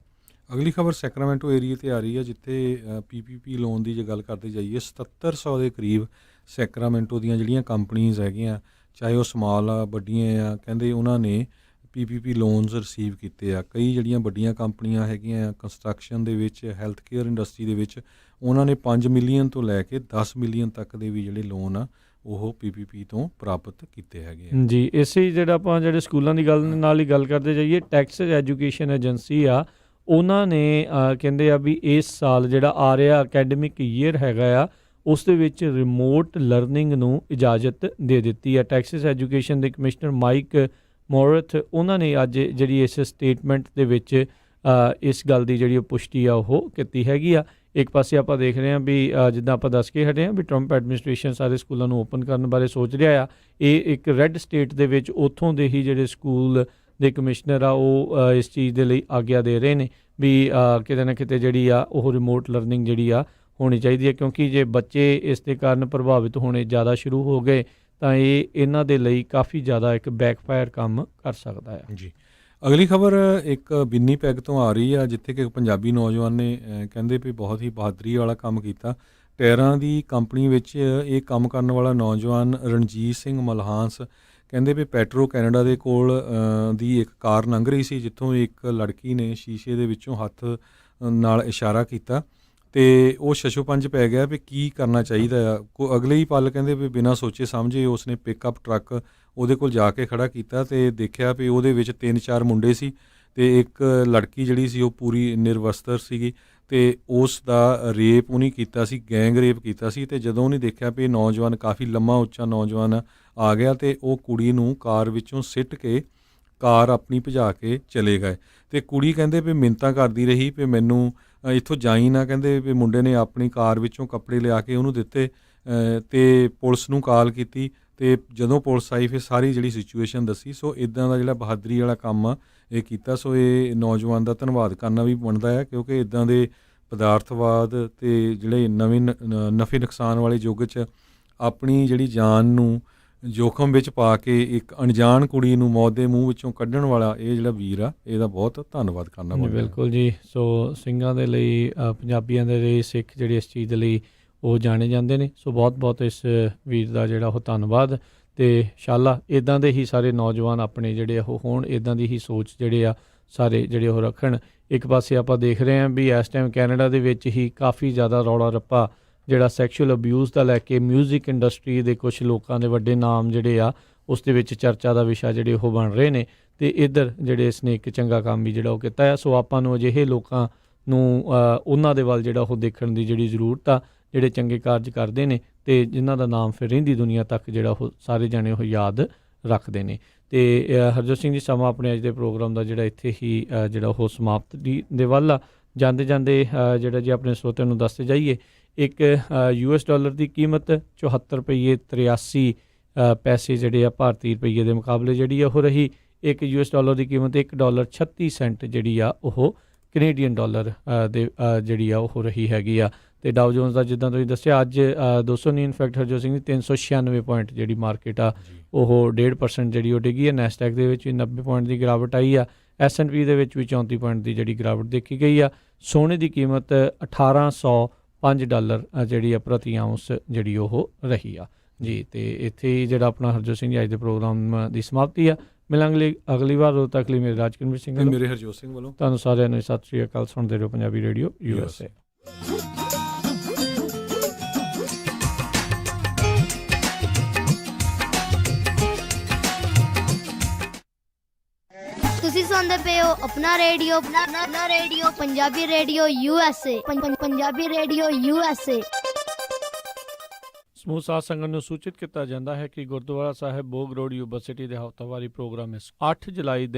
ਅਗਲੀ ਖਬਰ ਸੈਕਰਾਮੈਂਟੋ ਏਰੀਏ 'ਤੇ ਆ ਰਹੀ ਹੈ, ਜਿੱਥੇ PPP ਲੋਨ ਦੀ ਜੇ ਗੱਲ ਕਰਦੇ ਜਾਈਏ 7700 ਦੇ ਕਰੀਬ ਸੈਕਰਾਮੈਂਟੋ ਦੀਆਂ ਜਿਹੜੀਆਂ ਕੰਪਨੀਜ਼ ਹੈਗੀਆਂ, ਚਾਹੇ ਉਹ ਸਮਾਲ ਆ ਵੱਡੀਆਂ ਆ, ਕਹਿੰਦੇ ਉਹਨਾਂ ਨੇ PPP ਲੋਨਸ ਰਿਸੀਵ ਕੀਤੇ ਆ। ਕਈ ਜਿਹੜੀਆਂ ਵੱਡੀਆਂ ਕੰਪਨੀਆਂ ਹੈਗੀਆਂ ਕੰਸਟਰਕਸ਼ਨ ਦੇ ਵਿੱਚ, ਹੈਲਥ ਕੇਅਰ ਇੰਡਸਟਰੀ ਦੇ ਵਿੱਚ, ਉਹਨਾਂ ਨੇ 5 ਮਿਲੀਅਨ ਤੋਂ ਲੈ ਕੇ 10 ਮਿਲੀਅਨ ਤੱਕ ਦੇ ਵੀ ਜਿਹੜੇ ਲੋਨ ਆ ਉਹ PPP ਤੋਂ ਪ੍ਰਾਪਤ ਕੀਤੇ ਹੈਗੇ ਆ। ਜੀ, ਇਸੇ ਜਿਹੜਾ ਆਪਾਂ ਜਿਹੜੇ ਸਕੂਲਾਂ ਦੀ ਗੱਲ ਨਾਲ ਹੀ ਗੱਲ ਕਰਦੇ ਜਾਈਏ, ਟੈਕਸਸ ਐਜੂਕੇਸ਼ਨ ਏਜੰਸੀ ਆ, ਉਹਨਾਂ ਨੇ ਕਹਿੰਦੇ ਆ ਵੀ ਇਸ ਸਾਲ ਜਿਹੜਾ ਆ ਰਿਹਾ ਅਕੈਡਮਿਕ ਈਅਰ ਹੈਗਾ ਆ ਉਸ ਦੇ ਵਿੱਚ ਰਿਮੋਟ ਲਰਨਿੰਗ ਨੂੰ ਇਜਾਜ਼ਤ ਦੇ ਦਿੱਤੀ ਆ। ਟੈਕਸਸ ਐਜੂਕੇਸ਼ਨ ਦੇ ਕਮਿਸ਼ਨਰ ਮਾਈਕ ਮੋਰਥ ਉਹਨਾਂ ਨੇ ਅੱਜ ਜਿਹੜੀ ਇਸ ਸਟੇਟਮੈਂਟ ਦੇ ਵਿੱਚ ਇਸ ਗੱਲ ਦੀ ਜਿਹੜੀ ਉਹ ਪੁਸ਼ਟੀ ਆ ਉਹ ਕੀਤੀ ਹੈਗੀ ਆ। ਇੱਕ ਪਾਸੇ ਆਪਾਂ ਦੇਖ ਰਹੇ ਹਾਂ ਵੀ ਜਿੱਦਾਂ ਆਪਾਂ ਦੱਸ ਕੇ ਹਟੇ ਹਾਂ ਵੀ ਟਰੰਪ ਐਡਮਿਨਿਸਟ੍ਰੇਸ਼ਨ ਸਾਰੇ ਸਕੂਲਾਂ ਨੂੰ ਓਪਨ ਕਰਨ ਬਾਰੇ ਸੋਚ ਰਿਹਾ ਆ। ਇਹ ਇੱਕ ਰੈੱਡ ਸਟੇਟ ਦੇ ਵਿੱਚ ਉੱਥੋਂ ਦੇ ਹੀ ਜਿਹੜੇ ਸਕੂਲ ਦੇ ਕਮਿਸ਼ਨਰ ਆ ਉਹ ਇਸ ਚੀਜ਼ ਦੇ ਲਈ ਆਗਿਆ ਦੇ ਰਹੇ ਨੇ ਵੀ ਕਿਤੇ ਨਾ ਕਿਤੇ ਜਿਹੜੀ ਆ ਉਹ ਰਿਮੋਟ ਲਰਨਿੰਗ ਜਿਹੜੀ ਆ ਹੋਣੀ ਚਾਹੀਦੀ ਹੈ, ਕਿਉਂਕਿ ਜੇ ਬੱਚੇ ਇਸ ਦੇ ਕਾਰਨ ਪ੍ਰਭਾਵਿਤ ਹੋਣੇ ਜ਼ਿਆਦਾ ਸ਼ੁਰੂ ਹੋ ਗਏ ਤਾਂ ਇਹ ਇਹਨਾਂ ਦੇ ਲਈ ਕਾਫੀ ਜ਼ਿਆਦਾ ਇੱਕ ਬੈਕਫਾਇਰ ਕੰਮ ਕਰ ਸਕਦਾ ਹੈ। ਜੀ, ਅਗਲੀ ਖਬਰ ਇੱਕ ਵਿਨੀਪੈਗ ਤੋਂ ਆ ਰਹੀ ਆ, ਜਿੱਥੇ ਕਿ ਇੱਕ ਪੰਜਾਬੀ ਨੌਜਵਾਨ ਨੇ ਕਹਿੰਦੇ ਵੀ ਬਹੁਤ ਹੀ ਬਹਾਦਰੀ ਵਾਲਾ ਕੰਮ ਕੀਤਾ। ਟਾਇਰਾਂ ਦੀ ਕੰਪਨੀ ਵਿੱਚ ਇਹ ਕੰਮ ਕਰਨ ਵਾਲਾ ਨੌਜਵਾਨ ਰਣਜੀਤ ਸਿੰਘ ਮਲਹਾਂਸ ਕਹਿੰਦੇ ਵੀ ਪੈਟਰੋ ਕੈਨੇਡਾ ਦੇ ਕੋਲ ਦੀ ਇੱਕ ਕਾਰ ਲੰਘ ਰਹੀ ਸੀ, ਜਿੱਥੋਂ ਇੱਕ ਲੜਕੀ ਨੇ ਸ਼ੀਸ਼ੇ ਦੇ ਵਿੱਚੋਂ ਹੱਥ ਨਾਲ ਇਸ਼ਾਰਾ ਕੀਤਾ ਅਤੇ ਉਹ ਸ਼ਸ਼ੋਪੰਜ ਪੈ ਗਿਆ ਵੀ ਕੀ ਕਰਨਾ ਚਾਹੀਦਾ ਆ। ਅਗਲੇ ਹੀ ਪਲ ਕਹਿੰਦੇ ਵੀ ਬਿਨਾਂ ਸੋਚੇ ਸਮਝੇ ਉਸਨੇ ਪਿਕਅਪ ਟਰੱਕ ਉਹਦੇ ਕੋਲ ਜਾ ਕੇ ਖੜ੍ਹਾ ਕੀਤਾ ਅਤੇ ਦੇਖਿਆ ਵੀ ਉਹਦੇ ਵਿੱਚ 3-4 ਮੁੰਡੇ ਸੀ ਅਤੇ ਇੱਕ ਲੜਕੀ ਜਿਹੜੀ ਸੀ ਉਹ ਪੂਰੀ ਨਿਰਵਸਤਰ ਸੀਗੀ ਅਤੇ ਉਸ ਦਾ ਰੇਪ ਉਹਨੇ ਕੀਤਾ ਸੀ, ਗੈਂਗ ਰੇਪ ਕੀਤਾ ਸੀ। ਅਤੇ ਜਦੋਂ ਉਹਨੇ ਦੇਖਿਆ ਵੀ ਨੌਜਵਾਨ ਕਾਫੀ ਲੰਮਾ ਉੱਚਾ ਨੌਜਵਾਨ ਆ ਗਿਆ ਅਤੇ ਉਹ ਕੁੜੀ ਨੂੰ ਕਾਰ ਵਿੱਚੋਂ ਸਿੱਟ ਕੇ ਕਾਰ ਆਪਣੀ ਭਜਾ ਕੇ ਚਲੇ ਗਏ। ਅਤੇ ਕੁੜੀ ਕਹਿੰਦੇ ਵੀ ਮਿੰਨਤਾਂ ਕਰਦੀ ਰਹੀ ਵੀ ਮੈਨੂੰ ਇੱਥੋਂ ਜਾਈ ਨਾ। ਕਹਿੰਦੇ ਵੀ ਮੁੰਡੇ ਨੇ ਆਪਣੀ ਕਾਰ ਵਿੱਚੋਂ ਕੱਪੜੇ ਲਿਆ ਕੇ ਉਹਨੂੰ ਦਿੱਤੇ ਅਤੇ ਪੁਲਿਸ ਨੂੰ ਕਾਲ ਕੀਤੀ ਅਤੇ ਜਦੋਂ ਪੁਲਿਸ ਆਈ ਫਿਰ ਸਾਰੀ ਜਿਹੜੀ ਸਿਚੁਏਸ਼ਨ ਦੱਸੀ। ਸੋ ਇੱਦਾਂ ਦਾ ਜਿਹੜਾ ਬਹਾਦਰੀ ਵਾਲਾ ਕੰਮ ਆ ਇਹ ਕੀਤਾ। ਸੋ ਇਹ ਨੌਜਵਾਨ ਦਾ ਧੰਨਵਾਦ ਕਰਨਾ ਵੀ ਬਣਦਾ ਹੈ, ਕਿਉਂਕਿ ਇੱਦਾਂ ਦੇ ਪਦਾਰਥਵਾਦ ਅਤੇ ਜਿਹੜੇ ਨਵੇਂ ਨਫੇ ਨੁਕਸਾਨ ਵਾਲੇ ਯੁੱਗ 'ਚ ਆਪਣੀ ਜਿਹੜੀ ਜਾਨ ਨੂੰ ਜੋਖਮ ਵਿੱਚ ਪਾ ਕੇ ਇੱਕ ਅਣਜਾਣ ਕੁੜੀ ਨੂੰ ਮੌਤ ਦੇ ਮੂੰਹ ਵਿੱਚੋਂ ਕੱਢਣ ਵਾਲਾ ਇਹ ਜਿਹੜਾ ਵੀਰ ਆ, ਇਹਦਾ ਬਹੁਤ ਧੰਨਵਾਦ ਕਰਨਾ ਜੀ ਬਣਦਾ। ਬਿਲਕੁਲ ਜੀ। ਸੋ ਸਿੰਘਾਂ ਦੇ ਲਈ, ਪੰਜਾਬੀਆਂ ਦੇ ਲਈ, ਸਿੱਖ ਜਿਹੜੇ ਇਸ ਚੀਜ਼ ਦੇ ਲਈ ਉਹ ਜਾਣੇ ਜਾਂਦੇ ਨੇ। ਸੋ ਬਹੁਤ ਬਹੁਤ ਇਸ ਵੀਰ ਦਾ ਜਿਹੜਾ ਉਹ ਧੰਨਵਾਦ। ਅਤੇ ਇੰਸ਼ਾਅੱਲਾ ਇੱਦਾਂ ਦੇ ਹੀ ਸਾਰੇ ਨੌਜਵਾਨ ਆਪਣੇ ਜਿਹੜੇ ਉਹ ਹੋਣ, ਇੱਦਾਂ ਦੀ ਹੀ ਸੋਚ ਜਿਹੜੇ ਆ ਸਾਰੇ ਜਿਹੜੇ ਉਹ ਰੱਖਣ। ਇੱਕ ਪਾਸੇ ਆਪਾਂ ਦੇਖ ਰਹੇ ਹਾਂ ਵੀ ਇਸ ਟਾਈਮ ਕੈਨੇਡਾ ਦੇ ਵਿੱਚ ਹੀ ਕਾਫੀ ਜ਼ਿਆਦਾ ਰੌਲਾ ਰੱਪਾ ਜਿਹੜਾ ਸੈਕਸ਼ੂਅਲ ਅਬਿਊਜ਼ ਦਾ ਲੈ ਕੇ ਮਿਊਜ਼ਿਕ ਇੰਡਸਟਰੀ ਦੇ ਕੁਝ ਲੋਕਾਂ ਦੇ ਵੱਡੇ ਨਾਮ ਜਿਹੜੇ ਆ ਉਸ ਦੇ ਵਿੱਚ ਚਰਚਾ ਦਾ ਵਿਸ਼ਾ ਜਿਹੜੇ ਉਹ ਬਣ ਰਹੇ ਨੇ। ਅਤੇ ਇੱਧਰ ਜਿਹੜੇ ਇਸਨੇ ਇੱਕ ਚੰਗਾ ਕੰਮ ਵੀ ਜਿਹੜਾ ਉਹ ਕੀਤਾ ਆ। ਸੋ ਆਪਾਂ ਨੂੰ ਅਜਿਹੇ ਲੋਕਾਂ ਨੂੰ ਉਹਨਾਂ ਦੇ ਵੱਲ ਜਿਹੜਾ ਉਹ ਦੇਖਣ ਦੀ ਜਿਹੜੀ ਜ਼ਰੂਰਤ ਆ, ਜਿਹੜੇ ਚੰਗੇ ਕਾਰਜ ਕਰਦੇ ਨੇ ਅਤੇ ਜਿਨ੍ਹਾਂ ਦਾ ਨਾਮ ਫਿਰ ਰਹਿੰਦੀ ਦੁਨੀਆ ਤੱਕ ਜਿਹੜਾ ਉਹ ਸਾਰੇ ਜਾਣੇ ਉਹ ਯਾਦ ਰੱਖਦੇ ਨੇ। ਅਤੇ ਹਰਜੋਤ ਸਿੰਘ ਜੀ, ਸਮਾਂ ਆਪਣੇ ਅੱਜ ਦੇ ਪ੍ਰੋਗਰਾਮ ਦਾ ਜਿਹੜਾ ਇੱਥੇ ਹੀ ਜਿਹੜਾ ਉਹ ਸਮਾਪਤੀ ਦੇ ਵੱਲ ਆ। ਜਾਂਦੇ ਜਾਂਦੇ ਜਿਹੜਾ ਜੀ ਆਪਣੇ ਸਰੋਤਿਆਂ ਨੂੰ ਦੱਸਦੇ ਜਾਈਏ, ਇੱਕ $US ਦੀ ਕੀਮਤ 74 ਰੁਪਏ 83 ਪੈਸੇ ਜਿਹੜੇ ਆ ਭਾਰਤੀ ਰੁਪਈਏ ਦੇ ਮੁਕਾਬਲੇ ਜਿਹੜੀ ਆ ਉਹ ਰਹੀ। ਇੱਕ $US ਦੀ ਕੀਮਤ $1.36 ਜਿਹੜੀ ਆ ਉਹ ਕੈਨੇਡੀਅਨ ਡਾਲਰ ਦੇ ਜਿਹੜੀ ਆ ਉਹ ਰਹੀ ਹੈਗੀ ਆ। ਅਤੇ ਡਾਓ ਜੋਨਸ ਦਾ ਜਿੱਦਾਂ ਤੁਸੀਂ ਦੱਸਿਆ ਅੱਜ 200 ਨਹੀਂ, ਇਨਫੈਕਟ ਹਰਜੋਤ ਸਿੰਘ ਜੀ 396 ਪੁਆਇੰਟ ਜਿਹੜੀ ਮਾਰਕੀਟ ਆ ਉਹ 1.5% ਜਿਹੜੀ ਉਹ ਡਿੱਗੀ ਹੈ। ਨੈਸਡੈਕ ਦੇ ਵਿੱਚ ਵੀ 90 ਪੁਆਇੰਟ ਦੀ ਗਿਰਾਵਟ ਆਈ ਆ। S&P ਦੇ ਵਿੱਚ ਵੀ 34 ਪੁਆਇੰਟ ਦੀ ਜਿਹੜੀ ਗਿਰਾਵਟ ਦੇਖੀ ਗਈ ਆ। ਸੋਨੇ ਦੀ ਕੀਮਤ $1,805 ਜਿਹੜੀ ਆ ਪ੍ਰਤੀ ਆਉਂਸ ਜਿਹੜੀ ਉਹ ਰਹੀ ਆ ਜੀ। ਅਤੇ ਇੱਥੇ ਹੀ ਜਿਹੜਾ ਆਪਣਾ ਹਰਜੋਤ ਸਿੰਘ ਜੀ ਅੱਜ ਦੇ ਪ੍ਰੋਗਰਾਮ ਦੀ ਸਮਾਪਤੀ ਆ। ਮਿਲਾਂਗੇ ਅਗਲੀ ਵਾਰ। ਉਦੋਂ ਤੱਕ ਲਈ ਮੇਰੇ ਰਾਜਕਰਮਵੀਰ ਸਿੰਘ ਵੱਲੋਂ, ਮੇਰੇ ਹਰਜੋਤ ਸਿੰਘ ਵੱਲੋਂ ਤੁਹਾਨੂੰ ਸਾਰਿਆਂ ਨੂੰ ਸਤਿ ਸ਼੍ਰੀ ਅਕਾਲ। ਸੁਣਦੇ ਰਹੋ ਪੰਜਾਬੀ ਰੇਡੀਓ USA। ਤੁਸੀਂ ਸੁਣਦੇ ਪਏ ਹੋ ਆਪਣਾ radio Punjabi radio USA। Punjabi radio USA। ਸਮੂਹ ਸਾਧ ਸੰਗਤ ਨੂੰ ਸੂਚਿਤ ਕੀਤਾ ਜਾਂਦਾ ਹੈ ਕਿ ਗੁਰਦੁਆਰਾ ਸਾਹਿਬ ਬੋਗ ਰੋਡ ਯੂਨੀਵਰਸਿਟੀ ਦੇ ਹਫ਼ਤਾਵਾਰੀ ਪ੍ਰੋਗਰਾਮ ਇਸ 8 ਜੁਲਾਈ